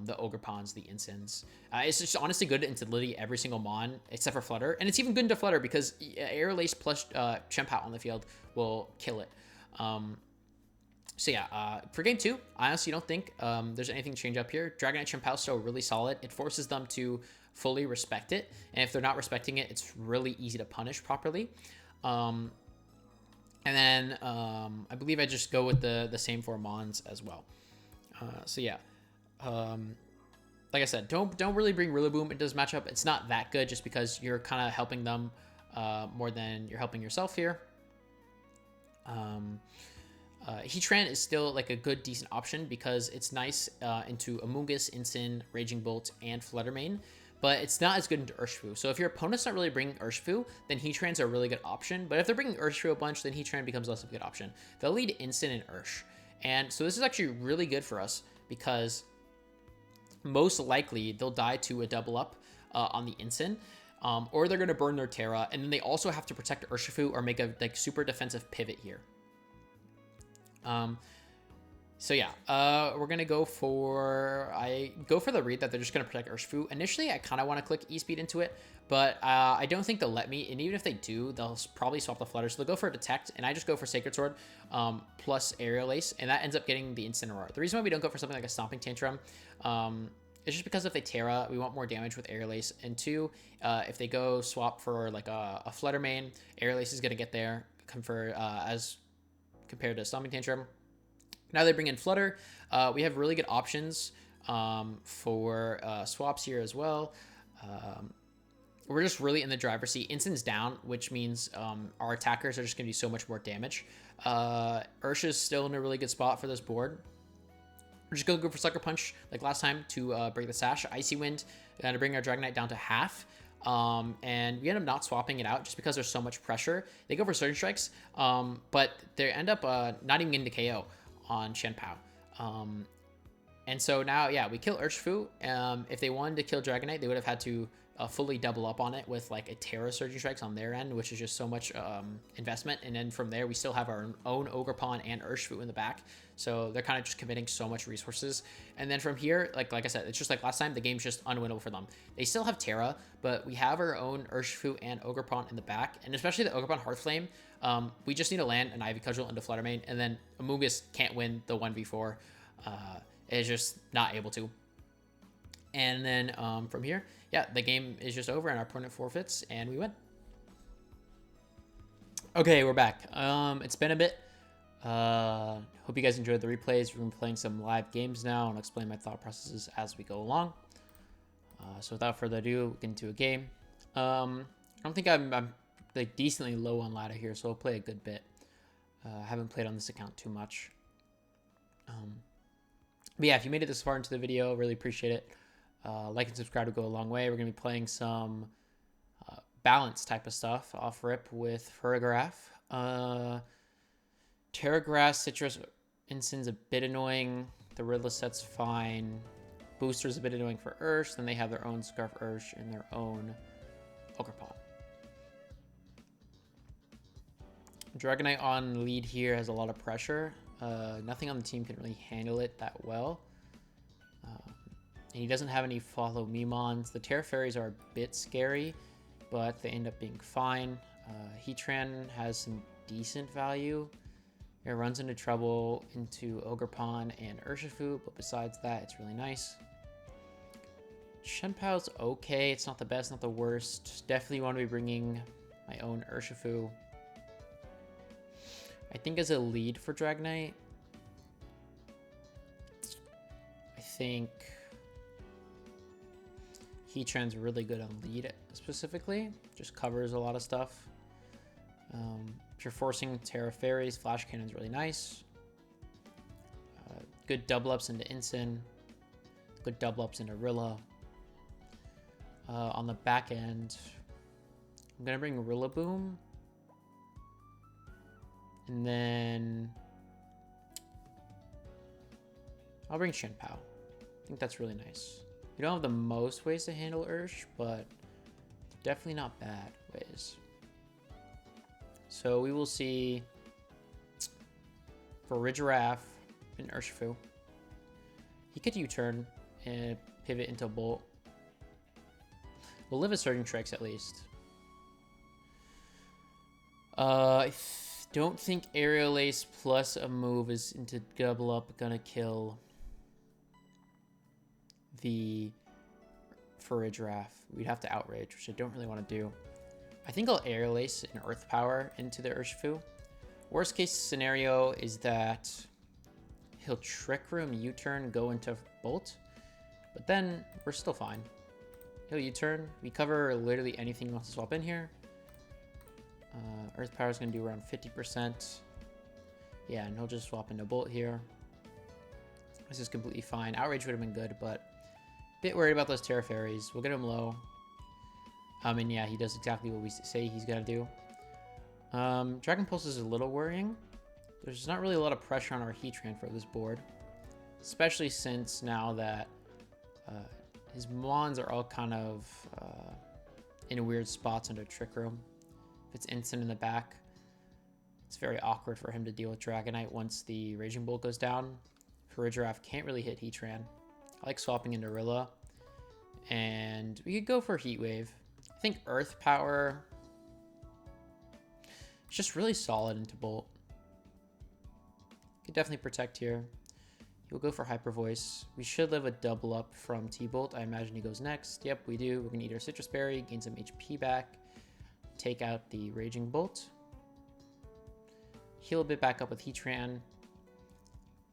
Speaker 1: the Ogerpons, the Ensigns. It's just honestly good into literally every single Mon except for Flutter, and it's even good into Flutter because Aerial Ace plus Chien-Pao on the field will kill it. So yeah, for game 2, I honestly don't think there's anything to change up here. Dragonite Chien-Pao is still really solid. It forces them to fully respect it, and if they're not respecting it, it's really easy to punish properly. And then I believe I just go with the same for Mons as well. So yeah, like I said, don't really bring Rillaboom into this matchup. It's not that good just because you're kind of helping them more than you're helping yourself here. Heatran is still like a good, decent option because it's nice into Amoonguss, Ensign, Raging Bolt, and Fluttermane. but it's not as good into Urshifu. So if your opponent's not really bringing Urshifu, then Heatran's a really good option. But if they're bringing Urshifu a bunch, then Heatran becomes less of a good option. They'll lead Instant and Ursh. And so this is actually really good for us because most likely they'll die to a double up on the Instant. Or they're going to burn their Terra, and then they also have to protect Urshifu or make a like super defensive pivot here. So yeah, we're going to go for... I go for the read that they're just going to protect Urshifu. Initially, I kind of want to click E-Speed into it, but I don't think they'll let me, and even if they do, they'll probably swap the Flutter. So they'll go for a Detect, and I just go for Sacred Sword plus Aerial Ace, and that ends up getting the Incineroar. The reason why we don't go for something like a Stomping Tantrum it's just because if they Terra, we want more damage with Aerial Ace. And two, if they go swap for like a Flutter main, Aerial Ace is going to get there as compared to Stomping Tantrum. Now they bring in Flutter. We have really good options for swaps here as well. We're just really in the driver's seat. Instant's down, which means our attackers are just going to do so much more damage. Urshifu's still in a really good spot for this board. We're just going to go for Sucker Punch like last time to break the Sash. Icy Wind to bring our Dragonite down to half. And we end up not swapping it out just because there's so much pressure. They go for Surge Strikes, but they end up not even getting to KO on Chien-Pao. And so now, yeah, we kill Urshifu. If they wanted to kill Dragonite, they would have had to fully double up on it with like a Terra Surging Strikes on their end, which is just so much investment. And then from there, we still have our own Ogerpon and Urshifu in the back. So they're kind of just committing so much resources. And then from here, like I said, it's just like last time, the game's just unwinnable for them. They still have Terra, but we have our own Urshifu and Ogerpon in the back. And especially the Ogerpon Hearthflame, we just need to land an Ivy Cudgel into Flutter Mane. And then Amogus can't win the 1v4. It's just not able to. And then from here, yeah, the game is just over and our opponent forfeits and we win. Okay, we're back. It's been a bit. Hope you guys enjoyed the replays. We're playing some live games now and I'll explain my thought processes as we go along. So without further ado, get into a game. I don't think I'm like decently low on ladder here, so I'll play a good bit. I haven't played on this account too much. But yeah, if you made it this far into the video, really appreciate it. Like and subscribe to go a long way. We're going to be playing some balance type of stuff off rip with Ferrograph. Terra Grass, Citrus Incense a bit annoying. The Riddler set's fine. Booster's a bit annoying for Ursh. Then they have their own Scarf Ursh and their own Ogerpon. Dragonite on lead here has a lot of pressure. Nothing on the team can really handle it that well. And he doesn't have any follow Mimons. The Terra Fairies are a bit scary, but they end up being fine. Heatran has some decent value. It runs into trouble into Ogerpon and Urshifu, but besides that, it's really nice. Chien-Pao's okay. It's not the best, not the worst. Definitely want to be bringing my own Urshifu. I think as a lead for Dragonite, I think Heatran's really good on lead specifically. Just covers a lot of stuff. If you're forcing Terra Fairies, Flash Cannon's really nice. Good double ups into Incin. Good double ups into Rilla. On the back end, I'm going to bring Rillaboom. And then I'll bring Chien-Pao. I think that's really nice. You don't have the most ways to handle Ursh, but definitely not bad ways. So we will see for Giraffe and Urshifu. He could U-turn and pivot into Bolt. We'll live a Surging Strikes at least. I don't think Aerial Ace plus a move is into double up gonna kill the Giraffe. We'd have to Outrage, which I don't really want to do. I think I'll Aerial Ace and Earth Power into the Urshifu. Worst case scenario is that he'll Trick Room, U-turn, go into Bolt, but then we're still fine. He'll U-turn. We cover literally anything he wants to swap in here. Earth Power is going to do around 50%. Yeah, and he'll just swap into Bolt here. This is completely fine. Outrage would have been good, but Bit worried about those Terra Fairies. We'll get him low. And yeah, he does exactly what we say he's gonna do. Dragon Pulse is a little worrying. There's not really a lot of pressure on our Heatran for this board. Especially since now that his Mons are all kind of in weird spots under Trick Room. If it's instant in the back, it's very awkward for him to deal with Dragonite once the Raging Bolt goes down. Farigiraf can't really hit Heatran. I like swapping into Rilla. And we could go for Heat Wave. I think Earth Power is just really solid into Bolt. Could definitely protect here. He'll go for Hyper Voice. We should live a double up from T-Bolt. I imagine he goes next. Yep, we do. We're going to eat our Citrus Berry, gain some HP back, take out the Raging Bolt. Heal a bit back up with Heatran.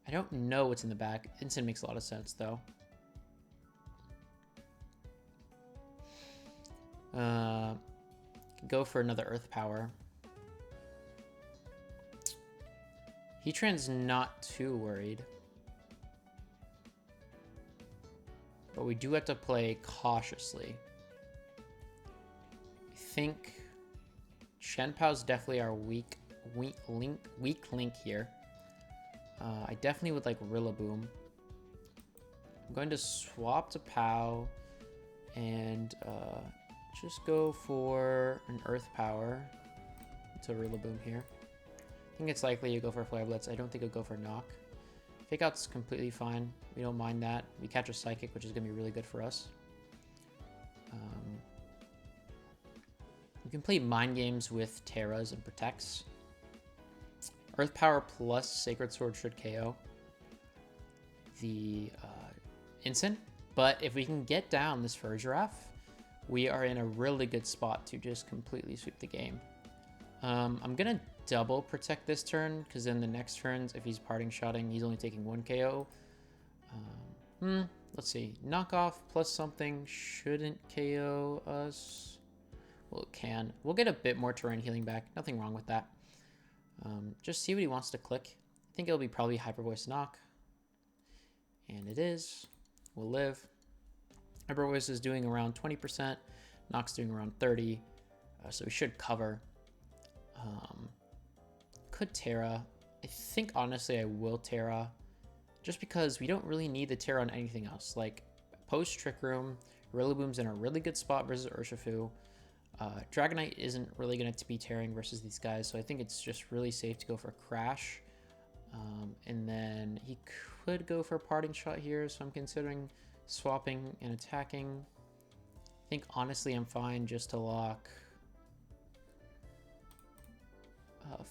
Speaker 1: I don't know what's in the back. Instant makes a lot of sense, though. Go for another Earth Power. Heatran's not too worried. But we do have to play cautiously. I think Chien-Pao's definitely our weak link here. I definitely would like Rillaboom. I'm going to swap to Pao and just go for an Earth Power to Rillaboom here. I think it's likely you go for Flare Blitz. I don't think you'll go for Knock. Fake Out's completely fine. We don't mind that. We catch a Psychic, which is going to be really good for us. We can play Mind Games with Terras and Protects. Earth Power plus Sacred Sword should KO the Instant. But if we can get down this Farigiraf, we are in a really good spot to just completely sweep the game. I'm going to double protect this turn, because then the next turns, if he's parting shotting, he's only taking 1 KO. Let's see. Knockoff plus something shouldn't KO us. Well, it can. We'll get a bit more terrain healing back. Nothing wrong with that. Just see what he wants to click. I think it'll be probably Hyper Voice Knock. And it is. We'll live. Hyper Voice is doing around 20%. Knock's doing around 30%. So we should cover. Could Terra. I think, honestly, I will Terra. Just because we don't really need the Terra on anything else. Like, post Trick Room, Rillaboom's in a really good spot versus Urshifu. Dragonite isn't really going to be tearing versus these guys, so I think it's just really safe to go for Crash. And then he could go for a Parting Shot here, so I'm considering swapping and attacking. I think, honestly, I'm fine just to lock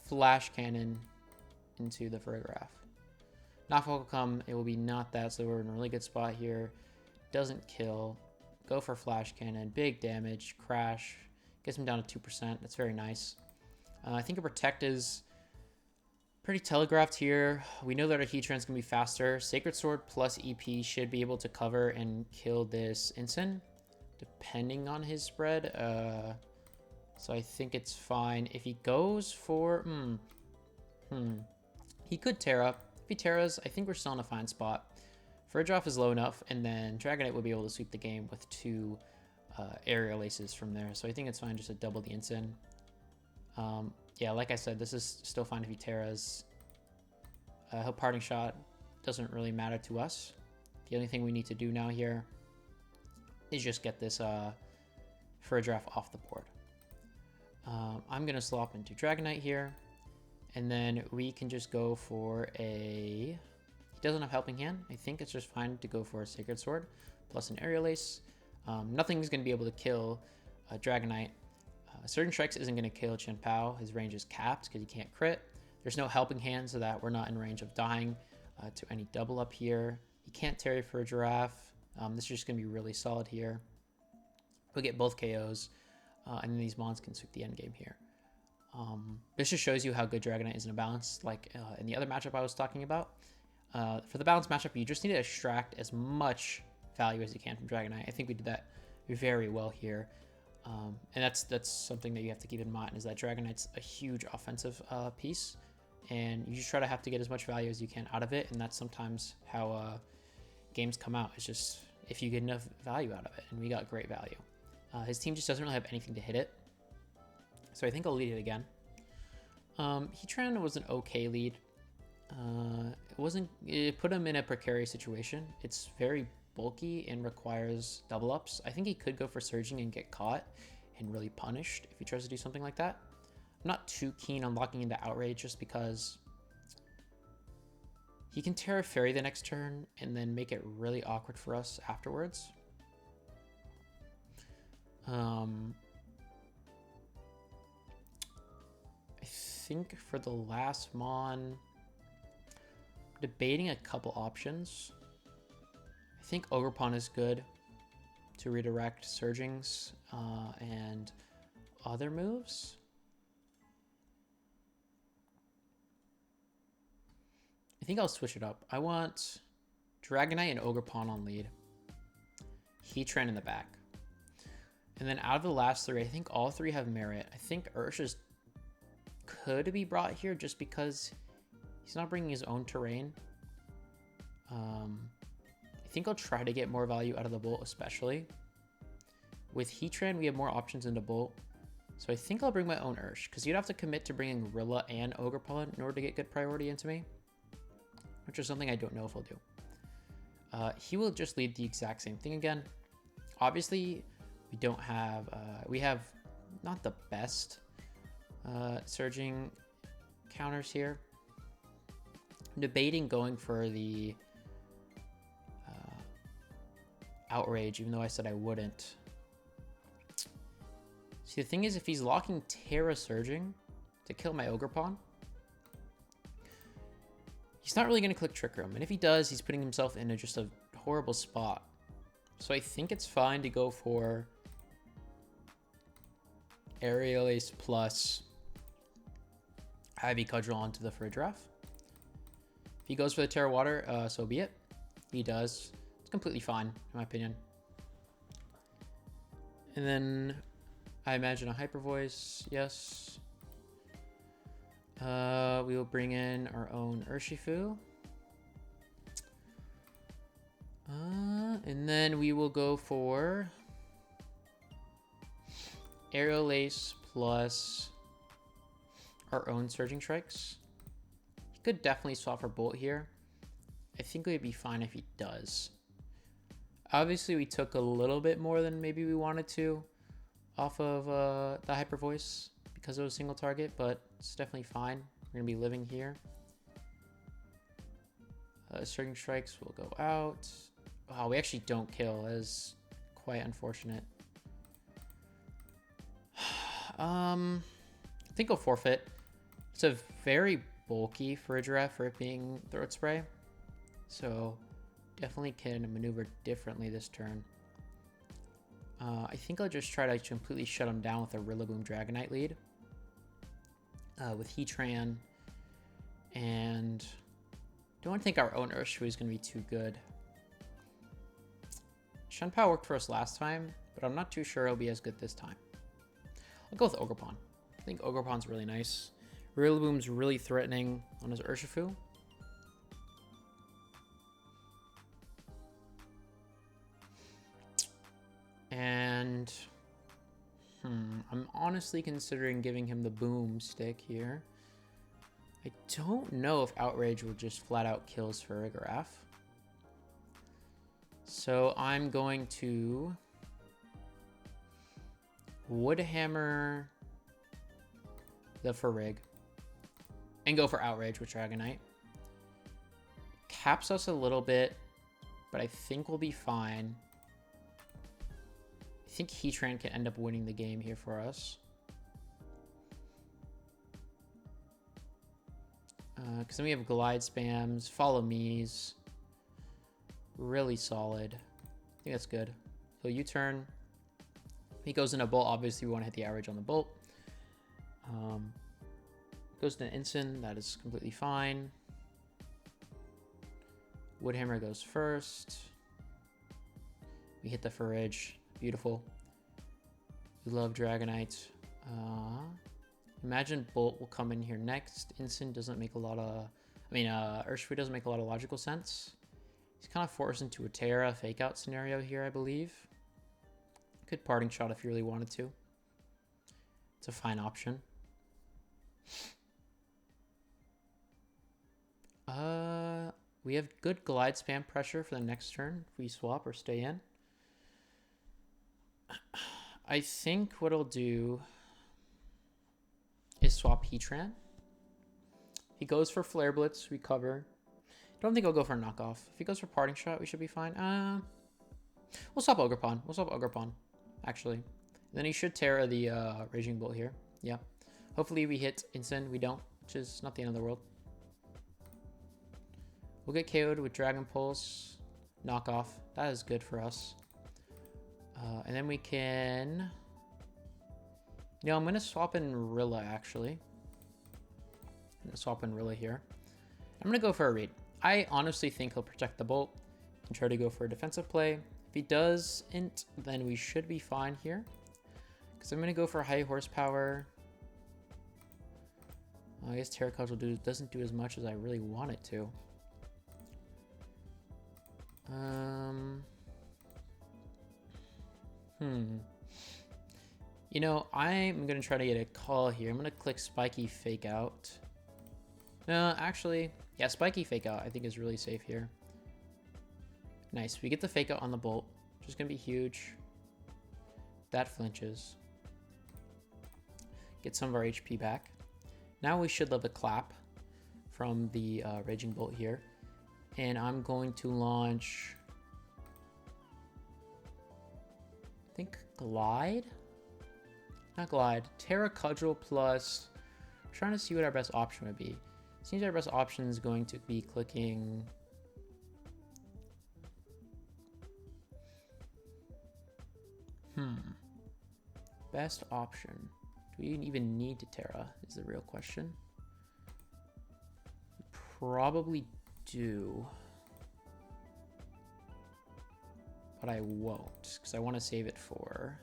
Speaker 1: Flash Cannon into the Farigiraf. Knockback will come, it will be not that, so we're in a really good spot here. Doesn't kill. Go for Flash Cannon, big damage, Crash. Gets him down to 2%, that's very nice. I think a Protect is pretty telegraphed here. We know that our Heatran's gonna be faster. Sacred Sword plus EP should be able to cover and kill this Instant, depending on his spread. So I think it's fine. If he goes for... He could Terra. If he Terras, I think we're still in a fine spot. Farigiraf is low enough, and then Dragonite would be able to sweep the game with 2 Aerial Aces from there. So I think it's fine just to double the Instant. Yeah, like I said, this is still fine if he Terras. He'll Parting Shot. Doesn't really matter to us. The only thing we need to do now here is just get this Farigiraf off the board. I'm going to swap into Dragonite here. And then we can just go for a... He doesn't have Helping Hand. I think it's just fine to go for a Sacred Sword plus an Aerial Ace. Nothing's going to be able to kill Dragonite. Certain Strikes isn't going to kill Chien-Pao. His range is capped because he can't crit. There's no Helping Hand, so that we're not in range of dying to any double up here. He can't Terry for a Giraffe. This is just going to be really solid here. We'll get both KOs, and then these Mons can sweep the end game here. This just shows you how good Dragonite is in a balance, like in the other matchup I was talking about. For the balance matchup, you just need to extract as much value as you can from Dragonite. I think we did that very well here. And that's something that you have to keep in mind, is that Dragonite's a huge offensive piece, and you just have to get as much value as you can out of it, and that's sometimes how games come out. It's just if you get enough value out of it, and we got great value. His team just doesn't really have anything to hit it, so I think I'll lead it again. Heatran was an okay lead. It put him in a precarious situation. It's very bulky and requires double ups. I think he could go for surging and get caught and really punished if he tries to do something like that. I'm not too keen on locking into Outrage just because he can Terra Fairy the next turn and then make it really awkward for us afterwards. I think for the last Mon, debating a couple options. I think Ogerpon is good to redirect Surgings and other moves. I think I'll switch it up. I want Dragonite and Ogerpon on lead. Heatran in the back. And then out of the last three, I think all three have merit. I think Urshi's could be brought here just because he's not bringing his own terrain. I think I'll try to get more value out of the Bolt, especially. With Heatran, we have more options into Bolt. So I think I'll bring my own Ursh, because you'd have to commit to bringing Rilla and Ogerpon in order to get good priority into me, which is something I don't know if I'll do. He will just lead the exact same thing again. Obviously, we don't have... we have not the best surging counters here. I'm debating going for the Outrage, even though I said I wouldn't. See, the thing is, if he's locking Terra Surging to kill my Ogerpon, he's not really going to click Trick Room. And if he does, he's putting himself in just a horrible spot. So I think it's fine to go for Aerial Ace plus Ivy Cudgel onto the Fridge Raff. If he goes for the Terra Water, so be it. He does. It's completely fine, in my opinion. And then I imagine a Hyper Voice, yes. We will bring in our own Urshifu. And then we will go for Aerial Ace plus our own Surging Strikes. He could definitely swap for Bolt here. I think it would be fine if he does. Obviously, we took a little bit more than maybe we wanted to off of the Hyper Voice because it was a single target, but it's definitely fine. We're going to be living here. Surging Strikes will go out. Wow, we actually don't kill. That is quite unfortunate. I think I'll forfeit. It's a very bulky Fridge for it being Throat Spray. So definitely can maneuver differently this turn. I think I'll just try to completely shut him down with a Rillaboom Dragonite lead. With Heatran. And don't think our own Urshifu is going to be too good. Chien-Pao worked for us last time, but I'm not too sure it'll be as good this time. I'll go with Ogerpon. I think Ogerpon's really nice. Rillaboom's really threatening on his Urshifu. And I'm honestly considering giving him the boom stick here. I don't know if Outrage will just flat out kills Farigiraf. So I'm going to Woodhammer the Farig and go for Outrage with Dragonite. Caps us a little bit, but I think we'll be fine. I think Heatran can end up winning the game here for us. Because then we have Glide Spams, Follow Me's. Really solid. I think that's good. So U-turn. He goes into Bolt. Obviously, we want to hit the average on the Bolt. Goes to an Ensign. That is completely fine. Woodhammer goes first. We hit the Fridge. Beautiful. We love Dragonite. Imagine Bolt will come in here next. Ensign doesn't make a lot of... Urshifu doesn't make a lot of logical sense. He's kind of forced into a Terra fake out scenario here, I believe. Could parting shot if you really wanted to. It's a fine option. We have good glide spam pressure for the next turn if we swap or stay in. I think what I'll do is swap Heatran. If he goes for Flare Blitz, we cover. Don't think I'll go for a knockoff. If he goes for parting shot, we should be fine. We'll swap Ogerpon. We'll swap Ogerpon, actually. And then he should Terra the Raging Bolt here. Yeah. Hopefully we hit Instant. We don't, which is not the end of the world. We'll get KO'd with Dragon Pulse. Knockoff. That is good for us. And then we can... You know, I'm going to swap in Rilla, actually. I'm going to swap in Rilla here. I'm going to go for a read. I honestly think he'll protect the Bolt and try to go for a defensive play. If he doesn't, then we should be fine here. Because I'm going to go for high horsepower. I guess Terra Cudgel doesn't do as much as I really want it to. You know, I'm going to try to get a call here. I'm going to click Spiky Fake Out. No, actually, yeah, Spiky Fake Out I think is really safe here. Nice. We get the Fake Out on the Bolt, which is going to be huge. That flinches. Get some of our HP back. Now we should have a clap from the Raging Bolt here. And I'm going to launch, I think, Glide? Not Glide. Terra Cudgel plus... I'm trying to see what our best option would be. Seems our best option is going to be clicking... Best option. Do we even need to Terra is the real question. We probably do. But I won't, because I want to save it for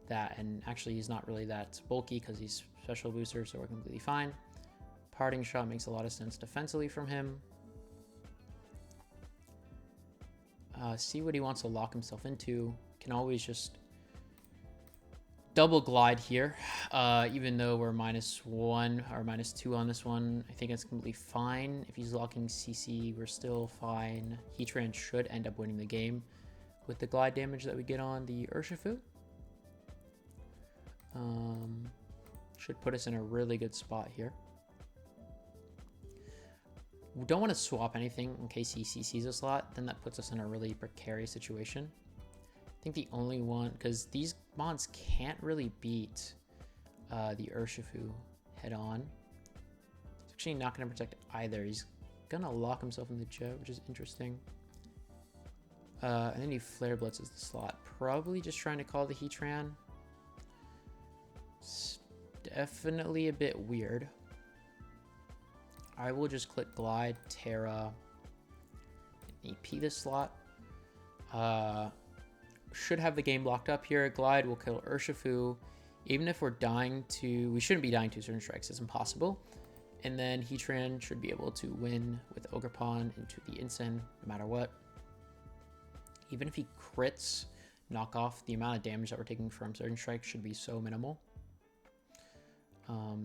Speaker 1: that. And actually, he's not really that bulky because he's special booster, so we're completely fine. Parting shot makes a lot of sense defensively from him. See what he wants to lock himself into. Can always just double glide here, even though we're -1 or -2 on this one. I think it's completely fine. If he's locking CC, we're still fine. Heatran should end up winning the game with the glide damage that we get on the Urshifu. Should put us in a really good spot here. We don't want to swap anything in case he CCs us a lot. Then that puts us in a really precarious situation. I think the only one, because these mons can't really beat the Urshifu head on. It's actually not going to protect either. He's going to lock himself in the jet, which is interesting. And then he Flare Blitzes the slot. Probably just trying to call the Heatran. It's definitely a bit weird. I will just click Glide, Terra, EP this slot. Should have the game locked up here. Glide will kill Urshifu. Even if we're dying to... We shouldn't be dying to certain strikes. It's impossible. And then Heatran should be able to win with Ogerpon into the Incen no matter what. Even if he crits, knock off, the amount of damage that we're taking from certain strikes should be so minimal.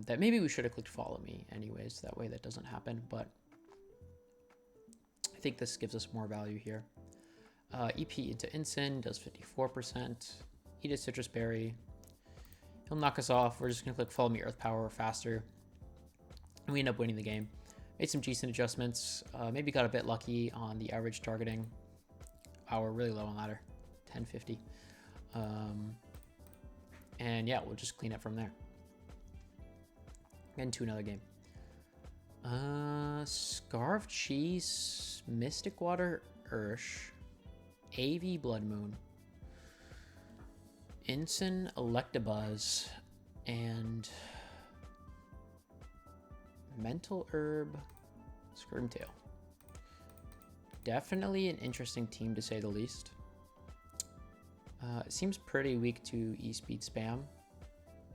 Speaker 1: That maybe we should have clicked Follow Me anyways. That way that doesn't happen. But I think this gives us more value here. EP into Incen does 54%. Eat a Citrus Berry. He'll knock us off. We're just going to click Follow Me Earth Power faster. And we end up winning the game. Made some decent adjustments. Maybe got a bit lucky on the average targeting. Wow, we're really low on ladder. 1050. And yeah, we'll just clean up from there. Into another game. Scarf Cheese, Mystic Water Ursh, AV Blood Moon, Incen Electabuzz, and Mental Herb Scrimtail. Definitely an interesting team to say the least. It seems pretty weak to E-Speed spam.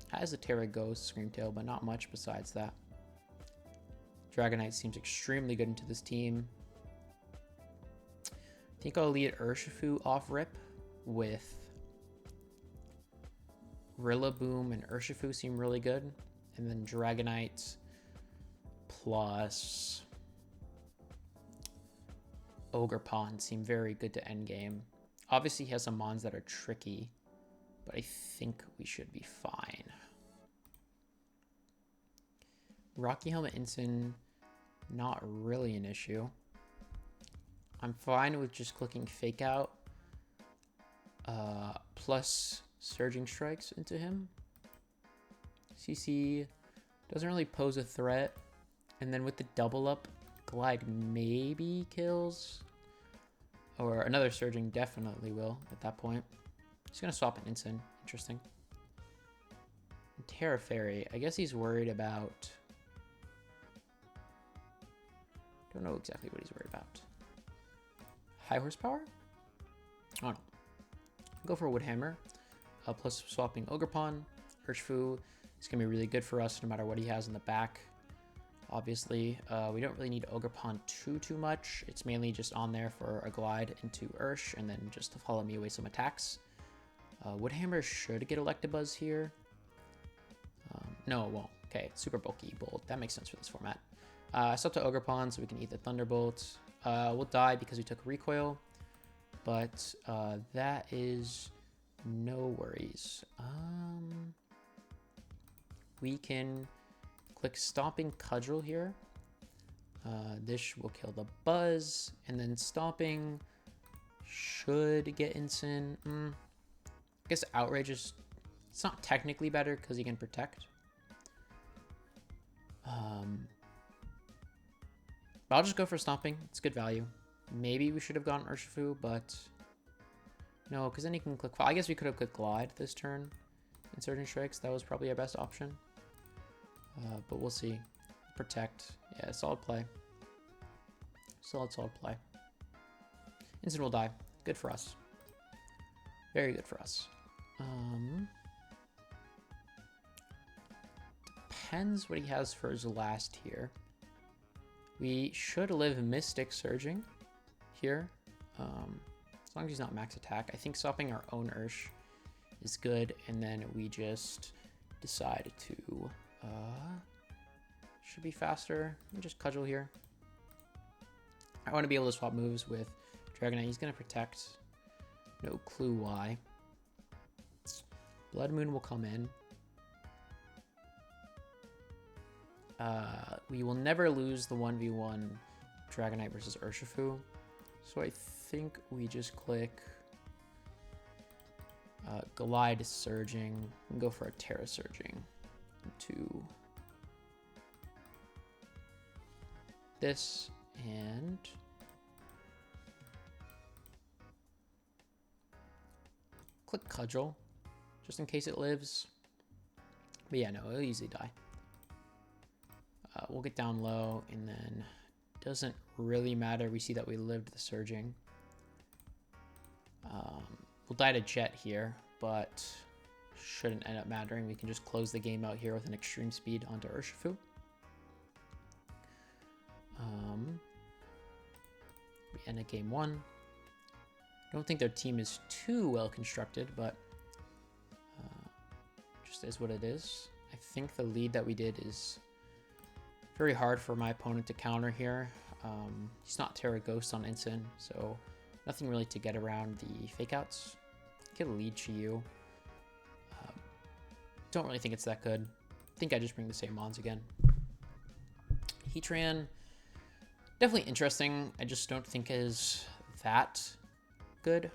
Speaker 1: Has a Terra Ghost, Screamtail, but not much besides that. Dragonite seems extremely good into this team. think I'll lead Urshifu off rip with Rillaboom and Urshifu seem really good. And then Dragonite plus Ogerpon seem very good to end game. Obviously, he has some mons that are tricky, but I think we should be fine. Rocky Helmet Ensign, not really an issue. I'm fine with just clicking Fake Out plus Surging Strikes into him. CC doesn't really pose a threat. And then with the double up, Glide maybe kills. Or another Surging definitely will at that point. He's going to swap an Ensign. Interesting. And Terra Fairy, I guess he's worried about... Don't know exactly what he's worried about. High horsepower? I don't know. Go for a Wood Hammer. Plus swapping Ogerpon. Urshifu is going to be really good for us no matter what he has in the back. Obviously, we don't really need Ogerpon too much. It's mainly just on there for a glide into Ursh and then just to follow me away some attacks. Wood Hammer should get Electabuzz here. No, it won't. Okay, super bulky, bold. That makes sense for this format. Swap to Ogerpon so we can eat the Thunderbolt. We'll die because we took Recoil, but that is no worries. We can click Stomping Cudgel here. This will kill the Buzz, and then Stomping should get Ensign. I guess Outrage is, it's not technically better because he can protect. But I'll just go for Stomping. It's good value. Maybe we should have gone Urshifu, but no, because then he can click. I guess we could have clicked Glide this turn in Surging Strikes. That was probably our best option. But we'll see. Protect. Yeah, solid play. Solid play. Ensign will die. Good for us. Very good for us. Depends what he has for his last here. We should live Mystic Surging here. As long as he's not max attack. I think swapping our own Ursh is good. And then we just decide to... should be faster. Let me just Cudgel here. I want to be able to swap moves with Dragonite. He's going to protect. No clue why. Blood Moon will come in. We will never lose the 1v1 Dragonite versus Urshifu. So I think we just click Glide Surging and go for a Terra Surging into this and click Cudgel just in case it lives. But yeah, no, it'll easily die. We'll get down low and then doesn't really matter. We see that we lived the Surging. We'll die to Jet here, but shouldn't end up mattering. We can just close the game out here with an Extreme Speed onto Urshifu. We end at game 1. I don't think their team is too well constructed, but just is what it is. I think the lead that we did is very hard for my opponent to counter here. He's not Terra Ghost on Ensign, so nothing really to get around the fake outs. Get a lead Chiyu. Don't really think it's that good. I think I just bring the same mons again. Heatran, definitely interesting. I just don't think is that good.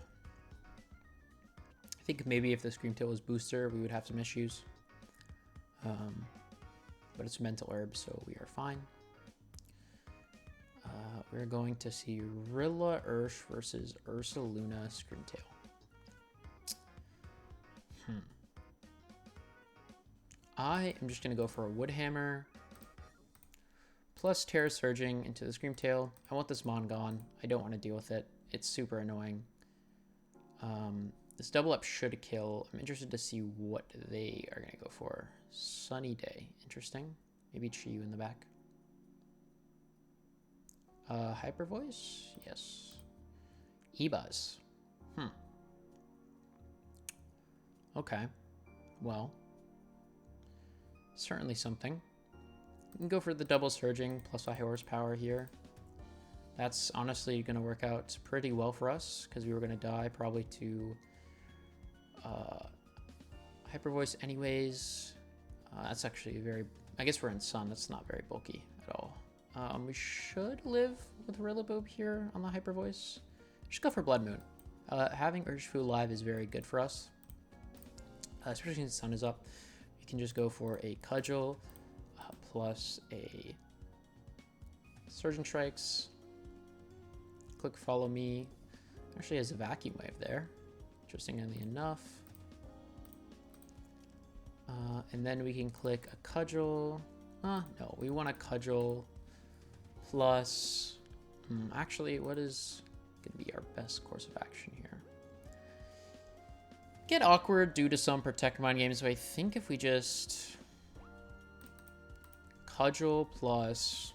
Speaker 1: I think maybe if the Screamtail was booster, we would have some issues. But it's Mental Herb, so we are fine. We're going to see Rilla Ursh versus Ursaluna Screamtail. I am just going to go for a Wood Hammer plus Terra Surging into the Screamtail. I want this Mon gone. I don't want to deal with it. It's super annoying. This double up should kill. I'm interested to see what they are going to go for. Sunny Day. Interesting. Maybe Chiyu in the back. Hyper Voice? Yes. E-Buzz. Okay. Well, certainly something. We can go for the double surging plus high horsepower here. That's honestly going to work out pretty well for us because we were going to die probably to Hyper Voice anyways. That's actually very... I guess we're in Sun. That's not very bulky at all. We should live with Rillaboom here on the Hyper Voice. Just go for Blood Moon. Having Urshifu live is very good for us. Especially since the sun is up. We can just go for a Cudgel plus a Surgeon Strikes. Click Follow Me. Actually has a Vacuum Wave there. Interestingly enough. And then we can click a Cudgel. No, we want a Cudgel plus... actually, what is going to be our best course of action here? Get awkward due to some Protect Mind games, so I think if we just Cudgel plus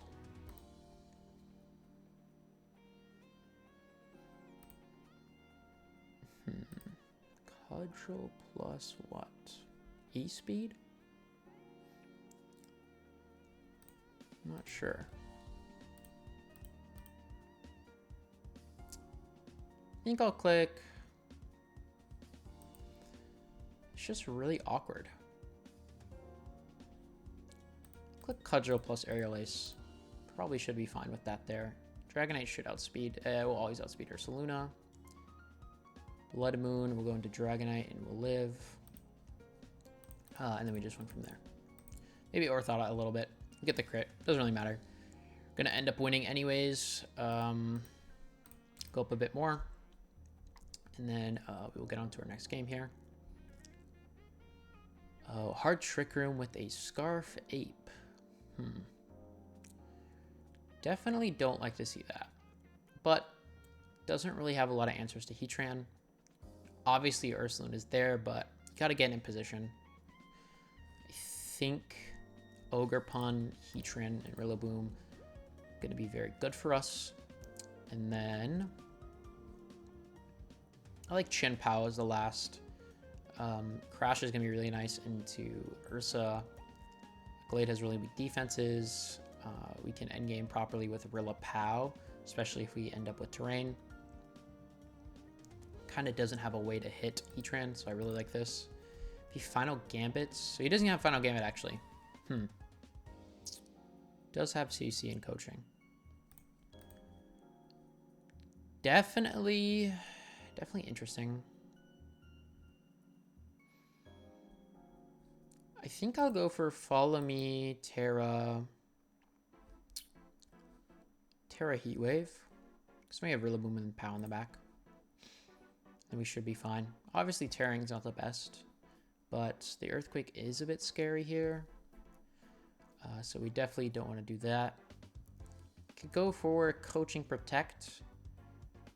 Speaker 1: Cudgel plus what? E-Speed? I'm not sure. I think I'll click... It's just really awkward. Click Cudgel plus Aerial Ace. Probably should be fine with that there. Dragonite should outspeed. We'll always outspeed Ursaluna. Blood Moon will go into Dragonite and we'll live. And then we just went from there. Maybe Orthota a little bit. Get the crit. Doesn't really matter. Gonna end up winning anyways. Go up a bit more. And then we will get on to our next game here. Oh, Hard Trick Room with a Scarf Ape. Definitely don't like to see that. But doesn't really have a lot of answers to Heatran. Obviously Ursaluna is there, but you gotta get in position. I think Ogerpon, Heatran, and Rillaboom gonna be very good for us. And then I like Chien-Pao as the last. Crash is going to be really nice into Ursa. Glade has really weak defenses. We can endgame properly with Rillaboom, especially if we end up with terrain. Kind of doesn't have a way to hit Heatran, so I really like this. If he Final Gambits, so he doesn't have Final Gambit actually. Does have CC and coaching. Definitely interesting. I think I'll go for Follow Me, Terra Heatwave. Because we have Rillaboom and Pow in the back. And we should be fine. Obviously, Terraing's not the best. But the Earthquake is a bit scary here. So we definitely don't want to do that. Could go for Coaching Protect.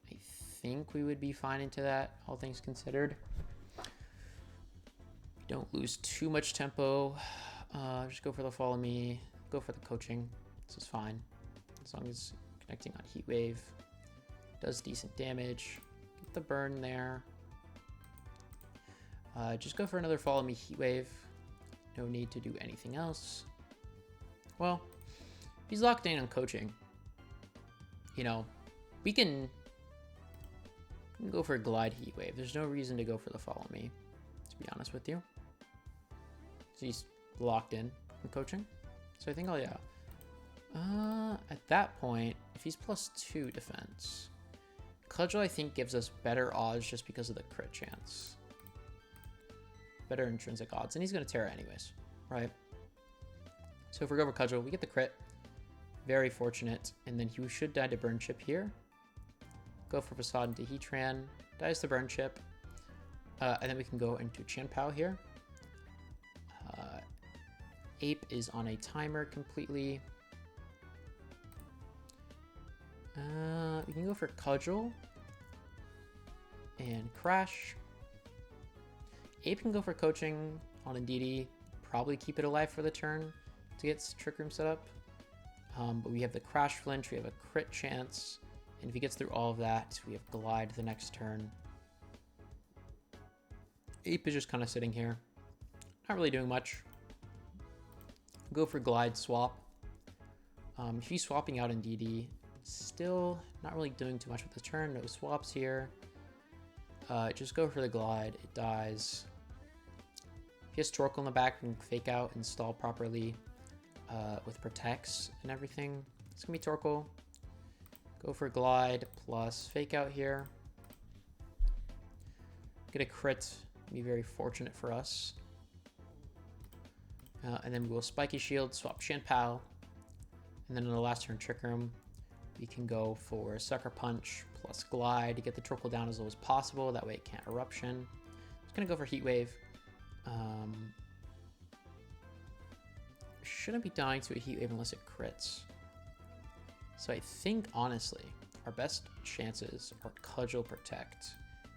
Speaker 1: I think we would be fine into that, all things considered. Don't lose too much tempo. Just go for the Follow Me. Go for the Coaching. This is fine. As long as connecting on Heat Wave. Does decent damage. Get the burn there. Just go for another Follow Me Heat Wave. No need to do anything else. Well, if he's locked in on Coaching, you know, we can go for a Glide Heat Wave. There's no reason to go for the Follow Me, to be honest with you. So he's locked in on Coaching. So I think I'll, yeah. At that point, if he's +2 defense, Cudgel I think gives us better odds just because of the crit chance. Better intrinsic odds. And he's going to Terra anyways, right? So if we go for Cudgel, we get the crit. Very fortunate. And then he should die to Burn Chip here. Go for Facade into Heatran. Dies to Burn Chip. And then we can go into Chien-Pao here. Ape is on a timer completely. We can go for Cudgel and Crash. Ape can go for Coaching on Indeedee. Probably keep it alive for the turn to get Trick Room set up. But we have the Crash Flinch. We have a crit chance. And if he gets through all of that, we have Glide the next turn. Ape is just kind of sitting here. Not really doing much. Go for Glide swap. If he's swapping out in DD, still not really doing too much with the turn. No swaps here. Just go for the Glide. It dies. If he has Torkoal in the back, and fake out, install properly with protects and everything. It's going to be Torkoal. Go for Glide plus fake out here. Get a crit. Be very fortunate for us. And then we will Spiky Shield, swap Chien-Pao. And then in the last turn Trick Room, we can go for Sucker Punch plus Glide to get the Torkoal down as low as possible. That way it can't Eruption. Just going to go for Heat Wave. Shouldn't be dying to a Heat Wave unless it crits. So I think, honestly, our best chances are Cudgel Protect,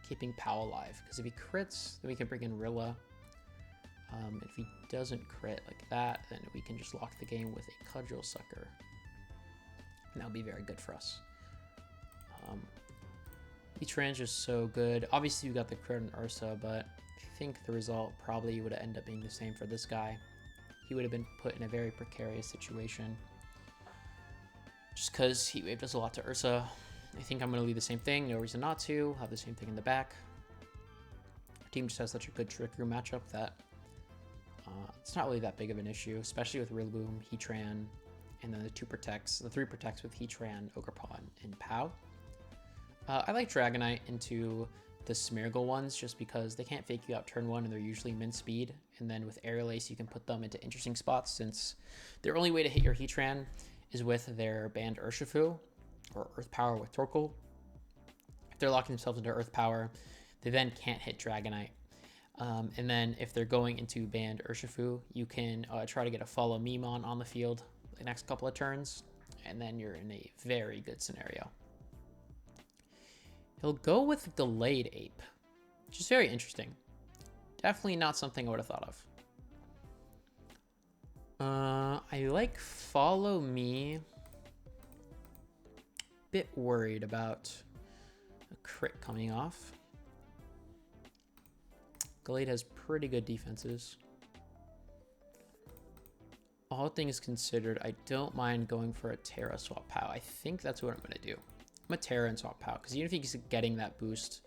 Speaker 1: keeping Pow alive. Because if he crits, then we can bring in Rilla. If he doesn't crit like that, then we can just lock the game with a Cudgel Sucker. And that'll be very good for us. Heatran's just so good. Obviously, we got the crit on Ursa, but I think the result probably would end up being the same for this guy. He would have been put in a very precarious situation. Just because Heat Wave does a lot to Ursa. I think I'm going to leave the same thing. No reason not to. Have the same thing in the back. Our team just has such a good Trick Room matchup that it's not really that big of an issue, especially with Rillaboom, Heatran, and then the three protects with Heatran, Ogerpon, and Pow. I like Dragonite into the Smeargle ones just because they can't fake you out turn 1 and they're usually min speed. And then with Aerial Ace, you can put them into interesting spots since their only way to hit your Heatran is with their banned Urshifu or Earth Power with Torkoal. If they're locking themselves into Earth Power, they then can't hit Dragonite. And then if they're going into banned Urshifu, you can try to get a follow Memon on the field the next couple of turns, and then you're in a very good scenario. He'll go with Delayed Ape, which is very interesting. Definitely not something I would have thought of. I like Follow Me. Bit worried about a crit coming off. Glade has pretty good defenses. All things considered, I don't mind going for a Terra swap Pow. I think that's what I'm going to do. I'm going to Terra and swap Pow, because even if he's getting that boost,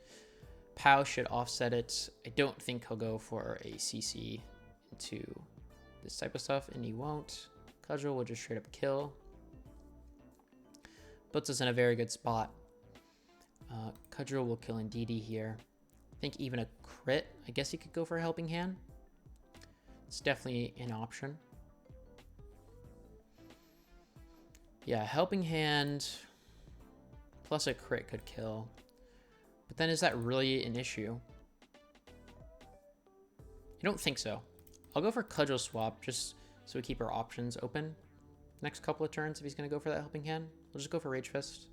Speaker 1: Pow should offset it. I don't think he'll go for a CC into this type of stuff, and he won't. Cudgel will just straight up kill. Puts us in a very good spot. Cudgel will kill in DD here. I think even a crit, I guess he could go for a Helping Hand. It's definitely an option. Yeah, Helping Hand plus a crit could kill. But then is that really an issue? I don't think so. I'll go for Cudgel swap just so we keep our options open. Next couple of turns if he's going to go for that Helping Hand. We'll just go for Rage Fist.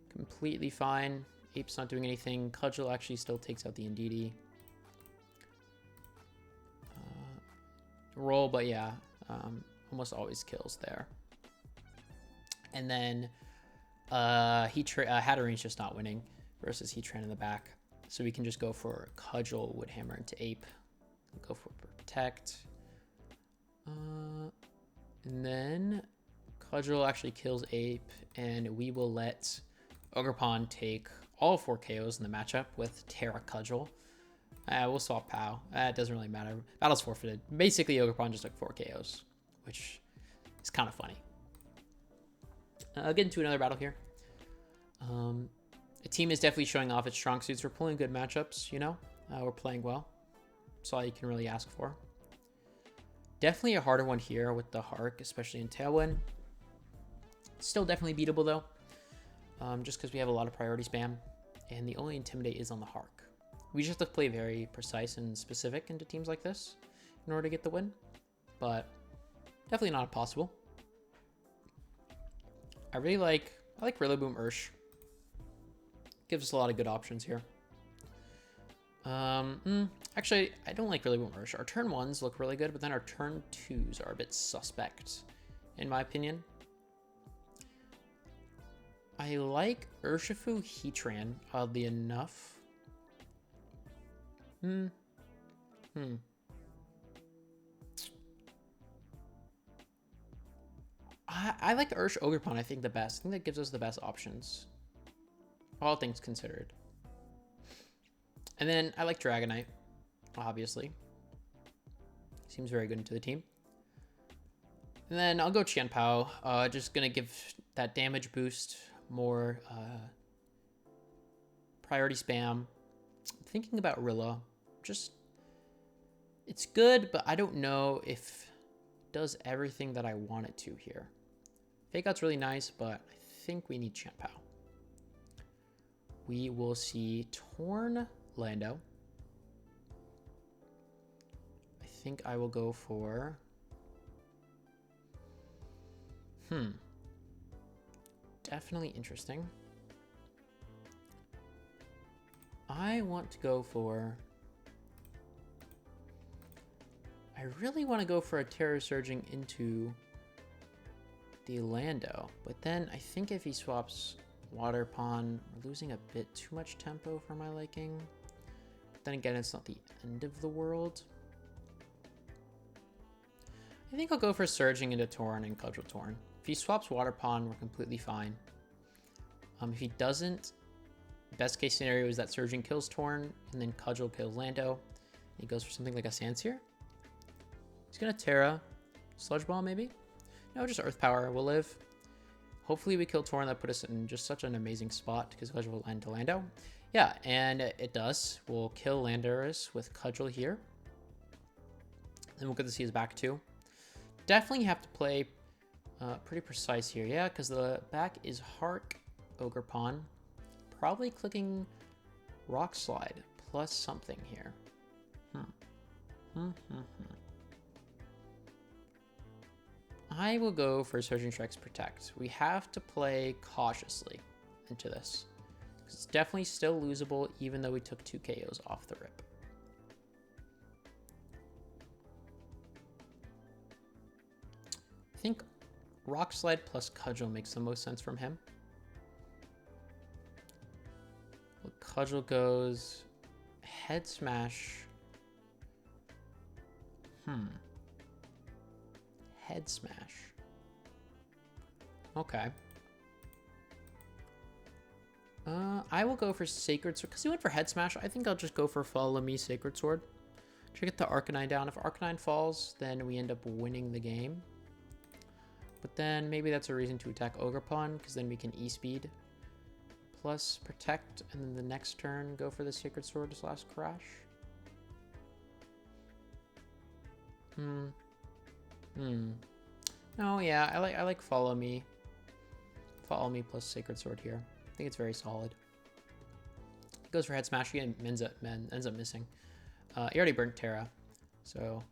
Speaker 1: Completely fine. Ape's not doing anything. Cudgel actually still takes out the Indeedee. Roll, but yeah, almost always kills there. And then Hattering's just not winning versus Heatran in the back. So we can just go for Cudgel, Woodhammer into Ape. Go for Protect. And then Cudgel actually kills Ape, and we will let Ogerpon take all 4 KOs in the matchup with Terra Cudgel. We'll swap Pow. It doesn't really matter. Battle's forfeited. Basically, Ogerpon just took 4 KOs, which is kind of funny. I'll get into another battle here. The team is definitely showing off its strong suits. We're pulling good matchups, you know? We're playing well. That's all you can really ask for. Definitely a harder one here with the Hark, especially in Tailwind. Still definitely beatable, though. Just because we have a lot of priority spam. And the only Intimidate is on the Hark. We just have to play very precise and specific into teams like this in order to get the win. But definitely not impossible. I like Rillaboom Ursh. Gives us a lot of good options here. Actually, I don't like Rillaboom Ursh. Our turn 1s look really good, but then our turn 2s are a bit suspect, in my opinion. I like Urshifu Heatran, oddly enough. I like Ursh Ogerpon, I think, the best. I think that gives us the best options. All things considered. And then I like Dragonite, obviously. Seems very good into the team. And then I'll go Chien-Pao. Just going to give that damage boost more priority spam. Thinking about Rilla. Just, it's good, but I don't know if it does everything that I want it to here. Fake Out's really nice, but I think we need Chien-Pao. We will see Torn Lando. I think I will go for... Definitely interesting. I want to go for... I really want to go for a Terror Surging into the Lando. But then I think if he swaps Water Pond, we're losing a bit too much tempo for my liking. But then again, it's not the end of the world. I think I'll go for Surging into Torn and Cudgel Torn. If he swaps Water Pond, we're completely fine. If he doesn't, best case scenario is that Surging kills Torn and then Cudgel kills Lando. He goes for something like a Sandsear. He's gonna Terra. Sludge Ball, maybe? No, just Earth Power will live. Hopefully we kill Torn. That put us in just such an amazing spot because Cudgel will land to Lando. Yeah, and it does. We'll kill Landorus with Cudgel here. Then we'll get to see his back too. Definitely have to play pretty precise here. Yeah, because the back is Hark, Ogerpon. Probably clicking Rock Slide plus something here. I will go for Surging Strike's Protect. We have to play cautiously into this. It's definitely still losable, even though we took 2 KOs off the rip. I think Rock Slide plus Cudgel makes the most sense from him. Well, Cudgel goes Head Smash. Head Smash. Okay. I will go for Sacred Sword. Because he went for Head Smash, I think I'll just go for Follow Me Sacred Sword. Try to get the Arcanine down. If Arcanine falls, then we end up winning the game. But then maybe that's a reason to attack Ogerpon, because then we can E-Speed plus Protect, and then the next turn go for the Sacred Sword / Crash. No, yeah, I like Follow Me. Follow Me plus Sacred Sword here. I think it's very solid. Goes for Head Smash again, ends up missing. He already burnt Terra, so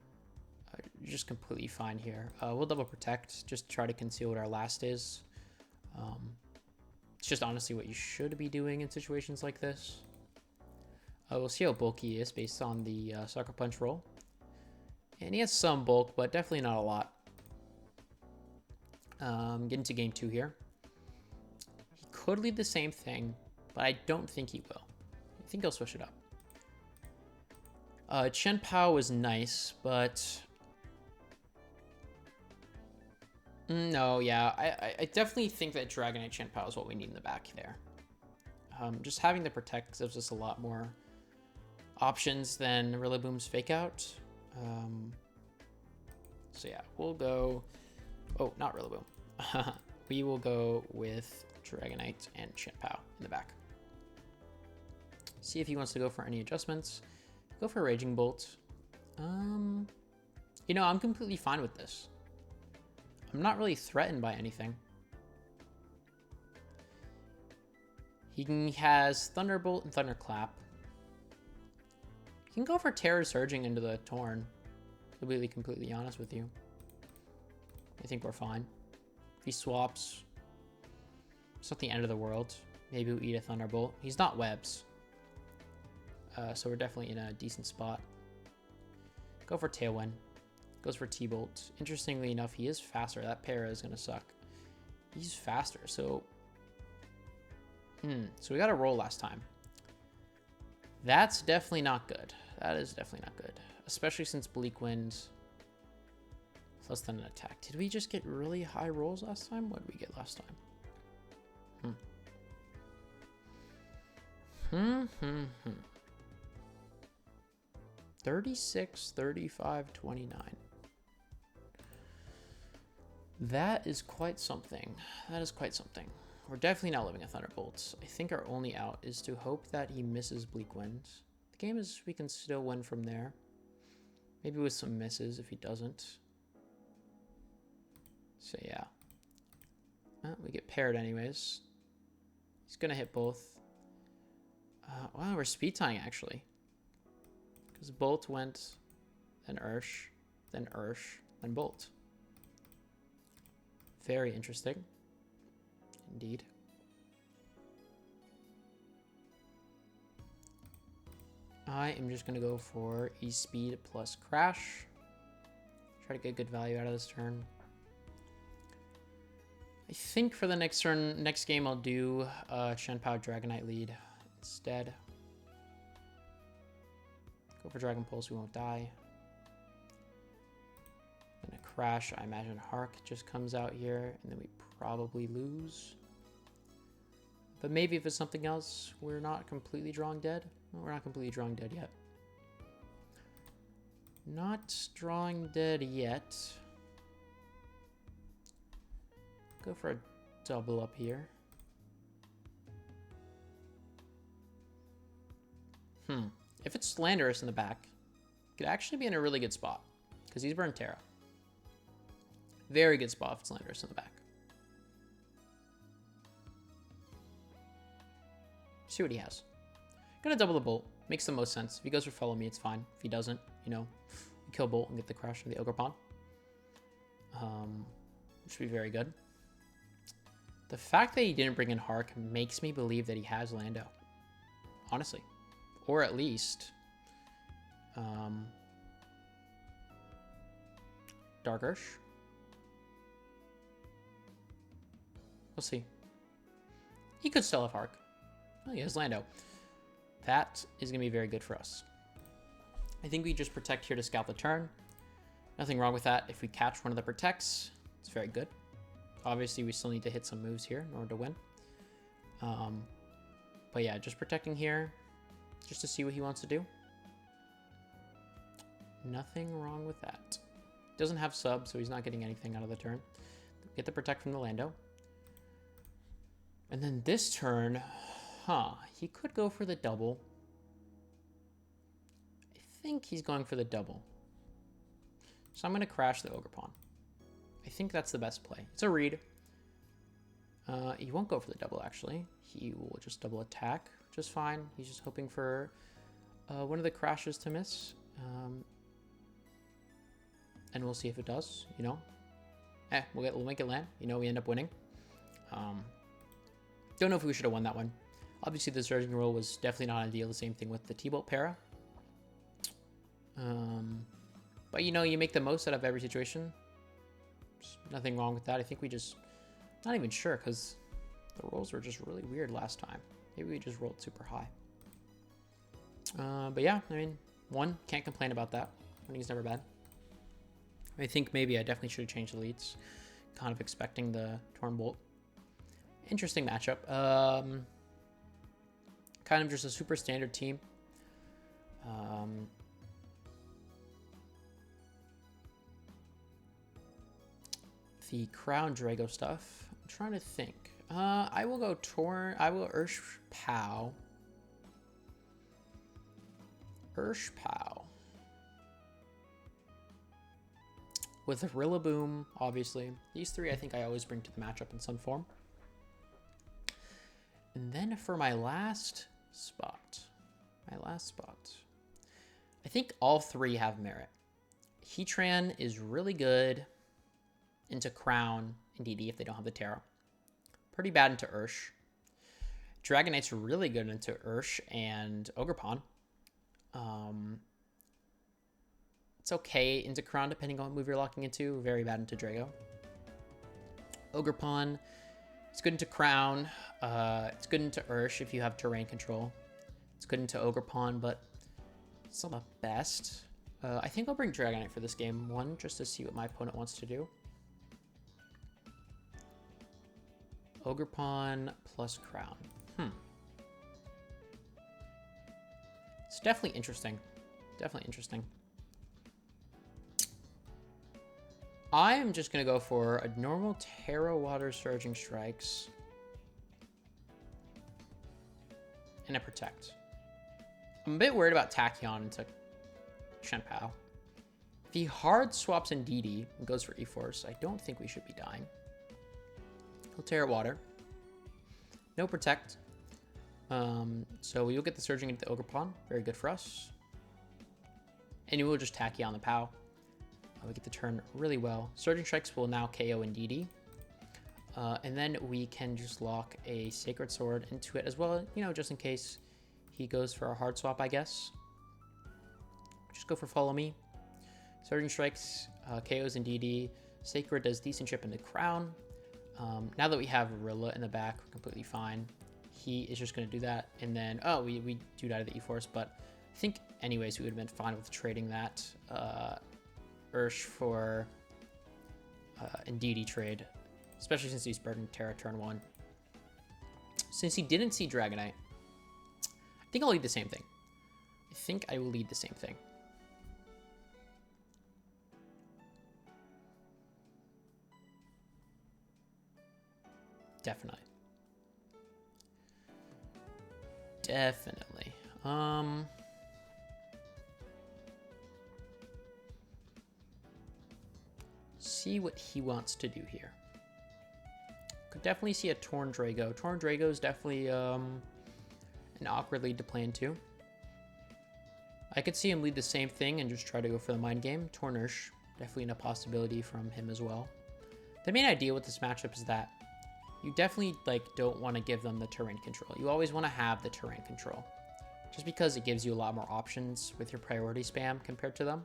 Speaker 1: just completely fine here. We'll double Protect, just try to conceal what our last is. It's just honestly what you should be doing in situations like this. We'll see how bulky he is based on the Sucker Punch roll. And he has some bulk, but definitely not a lot. Get into game 2 here. He could lead the same thing, but I don't think he will. I think he'll switch it up. Chien-Pao was nice, but... No, yeah, I definitely think that Dragonite Chien-Pao is what we need in the back there. Just having the Protect gives us a lot more options than Rillaboom's Fake Out. So yeah, we'll go... Oh, not Rillaboom. We will go with Dragonite and Chien-Pao in the back. See if he wants to go for any adjustments. Go for Raging Bolt. You know, I'm completely fine with this. I'm not really threatened by anything. He has Thunderbolt and Thunderclap. He can go for Terror Surging into the Torn. To be completely honest with you. I think we're fine. If he swaps, it's not the end of the world. Maybe we'll eat a Thunderbolt. He's not Webs. So we're definitely in a decent spot. Go for Tailwind. Goes for T-Bolt. Interestingly enough, he is faster. That para is going to suck. He's faster, so So we got a roll last time. That's definitely not good. That is definitely not good. Especially since Bleak Wind is less than an attack. Did we just get really high rolls last time? What did we get last time? 36, 35, 29. That is quite something. That is quite something. We're definitely not living a Thunderbolt. I think our only out is to hope that he misses Bleak Wind. The game is, we can still win from there. Maybe with some misses if he doesn't. So yeah. We get paired anyways. He's gonna hit both. Wow, we're speed tying actually. Because Bolt went, then Ursh, then Bolt. Very interesting. Indeed. I am just going to go for E-Speed plus Crash. Try to get good value out of this turn. I think for the next turn, next game, I'll do Chien-Pao Dragonite lead instead. Go for Dragon Pulse, we won't die. Then a Crash, I imagine Hark just comes out here, and then we probably lose. But maybe if it's something else, we're not completely drawing dead. No, we're not completely drawing dead yet. Not drawing dead yet. Go for a double up here. If it's Slanderous in the back, it could actually be in a really good spot because he's burned Terra. Very good spot if it's Slanderous in the back. See what he has. Gonna double the Bolt. Makes the most sense. If he goes for Follow Me, it's fine. If he doesn't, you know, we kill Bolt and get the Crash of the Ogre Pawn. Which would be very good. The fact that he didn't bring in Hark makes me believe that he has Lando. Honestly. Or at least Dark Ursh. We'll see. He could still have Hark. Oh, he has Lando. That is going to be very good for us. I think we just protect here to scout the turn. Nothing wrong with that. If we catch one of the protects, it's very good. Obviously, we still need to hit some moves here in order to win. But yeah, just protecting here just to see what he wants to do. Nothing wrong with that. Doesn't have sub, so he's not getting anything out of the turn. Get the protect from the Lando. And then this turn, he could go for the double. I think he's going for the double. So I'm going to crash the Ogre Pawn. I think that's the best play. It's a read. He won't go for the double, actually. He will just double attack, which is fine. He's just hoping for one of the crashes to miss. And we'll see if it does, you know. We'll make it land. You know, we end up winning. Don't know if we should have won that one. Obviously, the surging roll was definitely not ideal. The same thing with the T-Bolt para. But, you know, you make the most out of every situation. There's nothing wrong with that. I think we just... Not even sure, because the rolls were just really weird last time. Maybe we just rolled super high. But yeah, I mean, one, can't complain about that. Winning's never bad. I think maybe I definitely should have changed the leads. Kind of expecting the Torn Bolt. Interesting matchup. Kind of just a super standard team. The Crown Drago stuff. I'm trying to think. I will go Torn. I will Ursh-Pao. Ursh-Pao. With Rillaboom, obviously. These three I think I always bring to the matchup in some form. And then for my last spot. I think all three have merit. Heatran is really good into Crown and DD if they don't have the Terra. Pretty bad into Ursh. Dragonite's really good into Ursh and Ogre Pawn. It's okay into Crown depending on what move you're locking into. Very bad into Drago. Ogre Pawn It's good into Crown. It's good into Ursh if you have terrain control. It's good into Ogerpon, but it's not the best. I think I'll bring Dragonite for this game one, just to see what my opponent wants to do. Ogerpon plus Crown. It's definitely interesting. Definitely interesting. I'm just going to go for a normal Terra Water Surging Strikes and a Protect. I'm a bit worried about Tachyon into Chien-Pao. If he hard swaps in DD and goes for E-Force, I don't think we should be dying. He'll Terra Water. No Protect. So we will get the Surging into the Ogerpon. Very good for us. And we will just Tachyon the Pao. We get the turn really well. Surging Strikes will now KO in DD. And then we can just lock a Sacred Sword into it as well, you know, just in case he goes for a hard swap, I guess. Just go for Follow Me. Surging Strikes, KOs in DD. Sacred does decent chip into Crown. Now that we have Rilla in the back, we're completely fine. He is just going to do that. And then, oh, we do die to the E-Force, but I think anyways we would have been fine with trading that Ursh for an DD trade, especially since he's burning Terra turn 1. Since he didn't see Dragonite, I think I'll lead the same thing. I think I will lead the same thing. Definitely. Definitely. See what he wants to do here. Could definitely see a Torn Drago. Torn Drago is definitely an awkward lead to play into. I could see him lead the same thing and just try to go for the mind game. Tornish, definitely a possibility from him as well. The main idea with this matchup is that you definitely don't want to give them the terrain control. You always want to have the terrain control, just because it gives you a lot more options with your priority spam compared to them.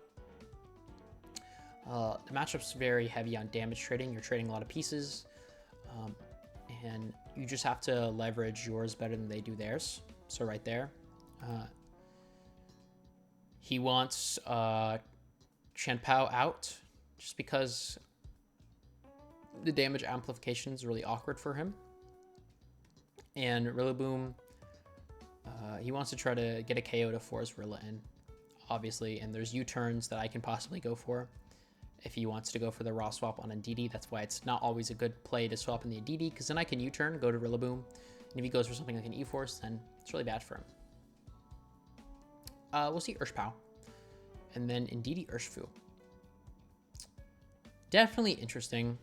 Speaker 1: The matchup's very heavy on damage trading. You're trading a lot of pieces, and you just have to leverage yours better than they do theirs. So right there, he wants Chien-Pao out just because the damage amplification is really awkward for him. And Rillaboom, he wants to try to get a KO to force Rilla in, obviously. And there's U-turns that I can possibly go for if he wants to go for the raw swap on a DD. That's why it's not always a good play to swap in the DD, because then I can U-turn, go to Rillaboom. And if he goes for something like an E-Force, then it's really bad for him. We'll see Ursh-Pao. And then in DD, Urshifu. Definitely interesting.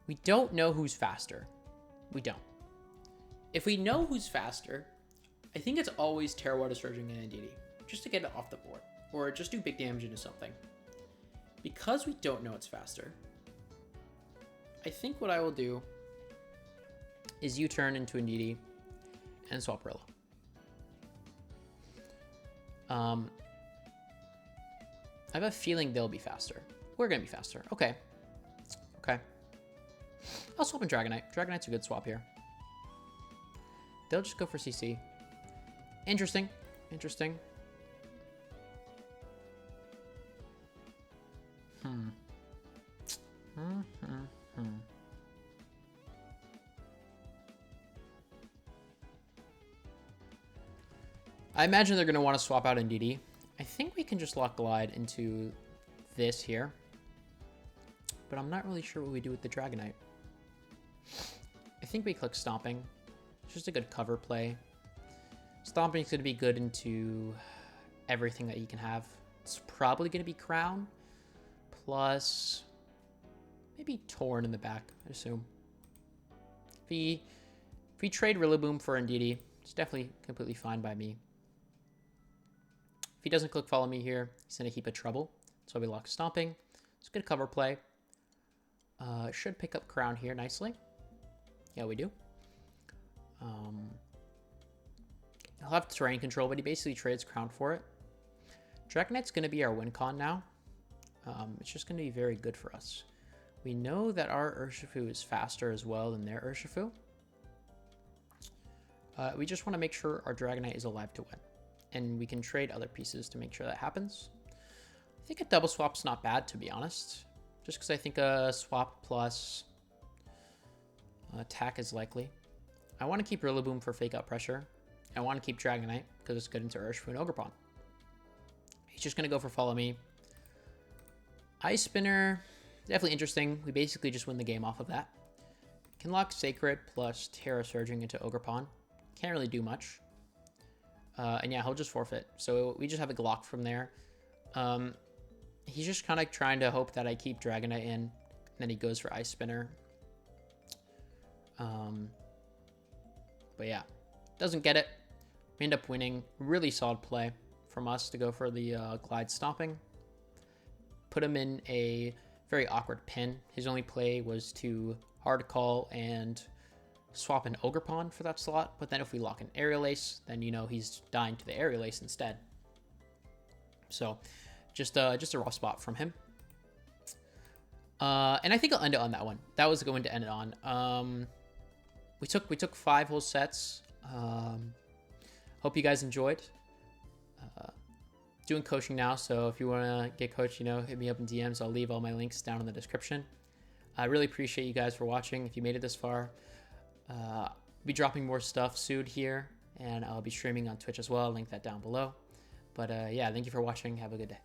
Speaker 1: We don't know who's faster. We don't. If we know who's faster, I think it's always Terra Water Surging and DD, just to get it off the board, or just do big damage into something. Because we don't know it's faster, I think what I will do is U-turn into a DD and swap Rilla. I have a feeling they'll be faster. We're gonna be faster. Okay. Okay. I'll swap in Dragonite. Dragonite's a good swap here. They'll just go for CC. Interesting. Interesting. I imagine they're going to want to swap out in DD. I think we can just lock Glide into this here. But I'm not really sure what we do with the Dragonite. I think we click Stomping. It's just a good cover play. Stomping is going to be good into everything that you can have. It's probably going to be Crown. Plus, maybe Torn in the back, I assume. If we trade Rillaboom for Indeedee, it's definitely completely fine by me. If he doesn't click Follow Me here, he's going to keep it Trouble. So we lock Stomping. It's a good cover play. Should pick up Crown here nicely. Yeah, we do. He'll have terrain control, but he basically trades Crown for it. Dragonite's going to be our win con now. It's just going to be very good for us. We know that our Urshifu is faster as well than their Urshifu. We just want to make sure our Dragonite is alive to win. And we can trade other pieces to make sure that happens. I think a double swap's not bad, to be honest. Just because I think a swap plus attack is likely. I want to keep Rillaboom for fake out pressure. I want to keep Dragonite because it's good into Urshifu and Ogerpon. He's just going to go for Follow Me. Ice Spinner, definitely interesting. We basically just win the game off of that. Can lock Sacred plus Terra Surging into Ogerpon. Can't really do much. And yeah, he'll just forfeit. So we just have a Glock from there. He's just kind of trying to hope that I keep Dragonite in. And then he goes for Ice Spinner. But yeah, doesn't get it. We end up winning. Really solid play from us to go for the Glide Stomping. Put him in a very awkward pin. His only play was to Hard Call and swap an Ogerpon for that slot. But then if we lock an Aerial Ace, then you know he's dying to the Aerial Ace instead. So just a rough spot from him. And I think I'll end it on that one. That was going to end it on. We took 5 whole sets. Hope you guys enjoyed. Doing coaching now, so if you want to get coached, you know, hit me up in DMs. I'll leave all my links down in the description. I really appreciate you guys for watching. If you made it this far, I'll be dropping more stuff soon here, and I'll be streaming on Twitch as well. I'll link that down below. But yeah, thank you for watching. Have a good day.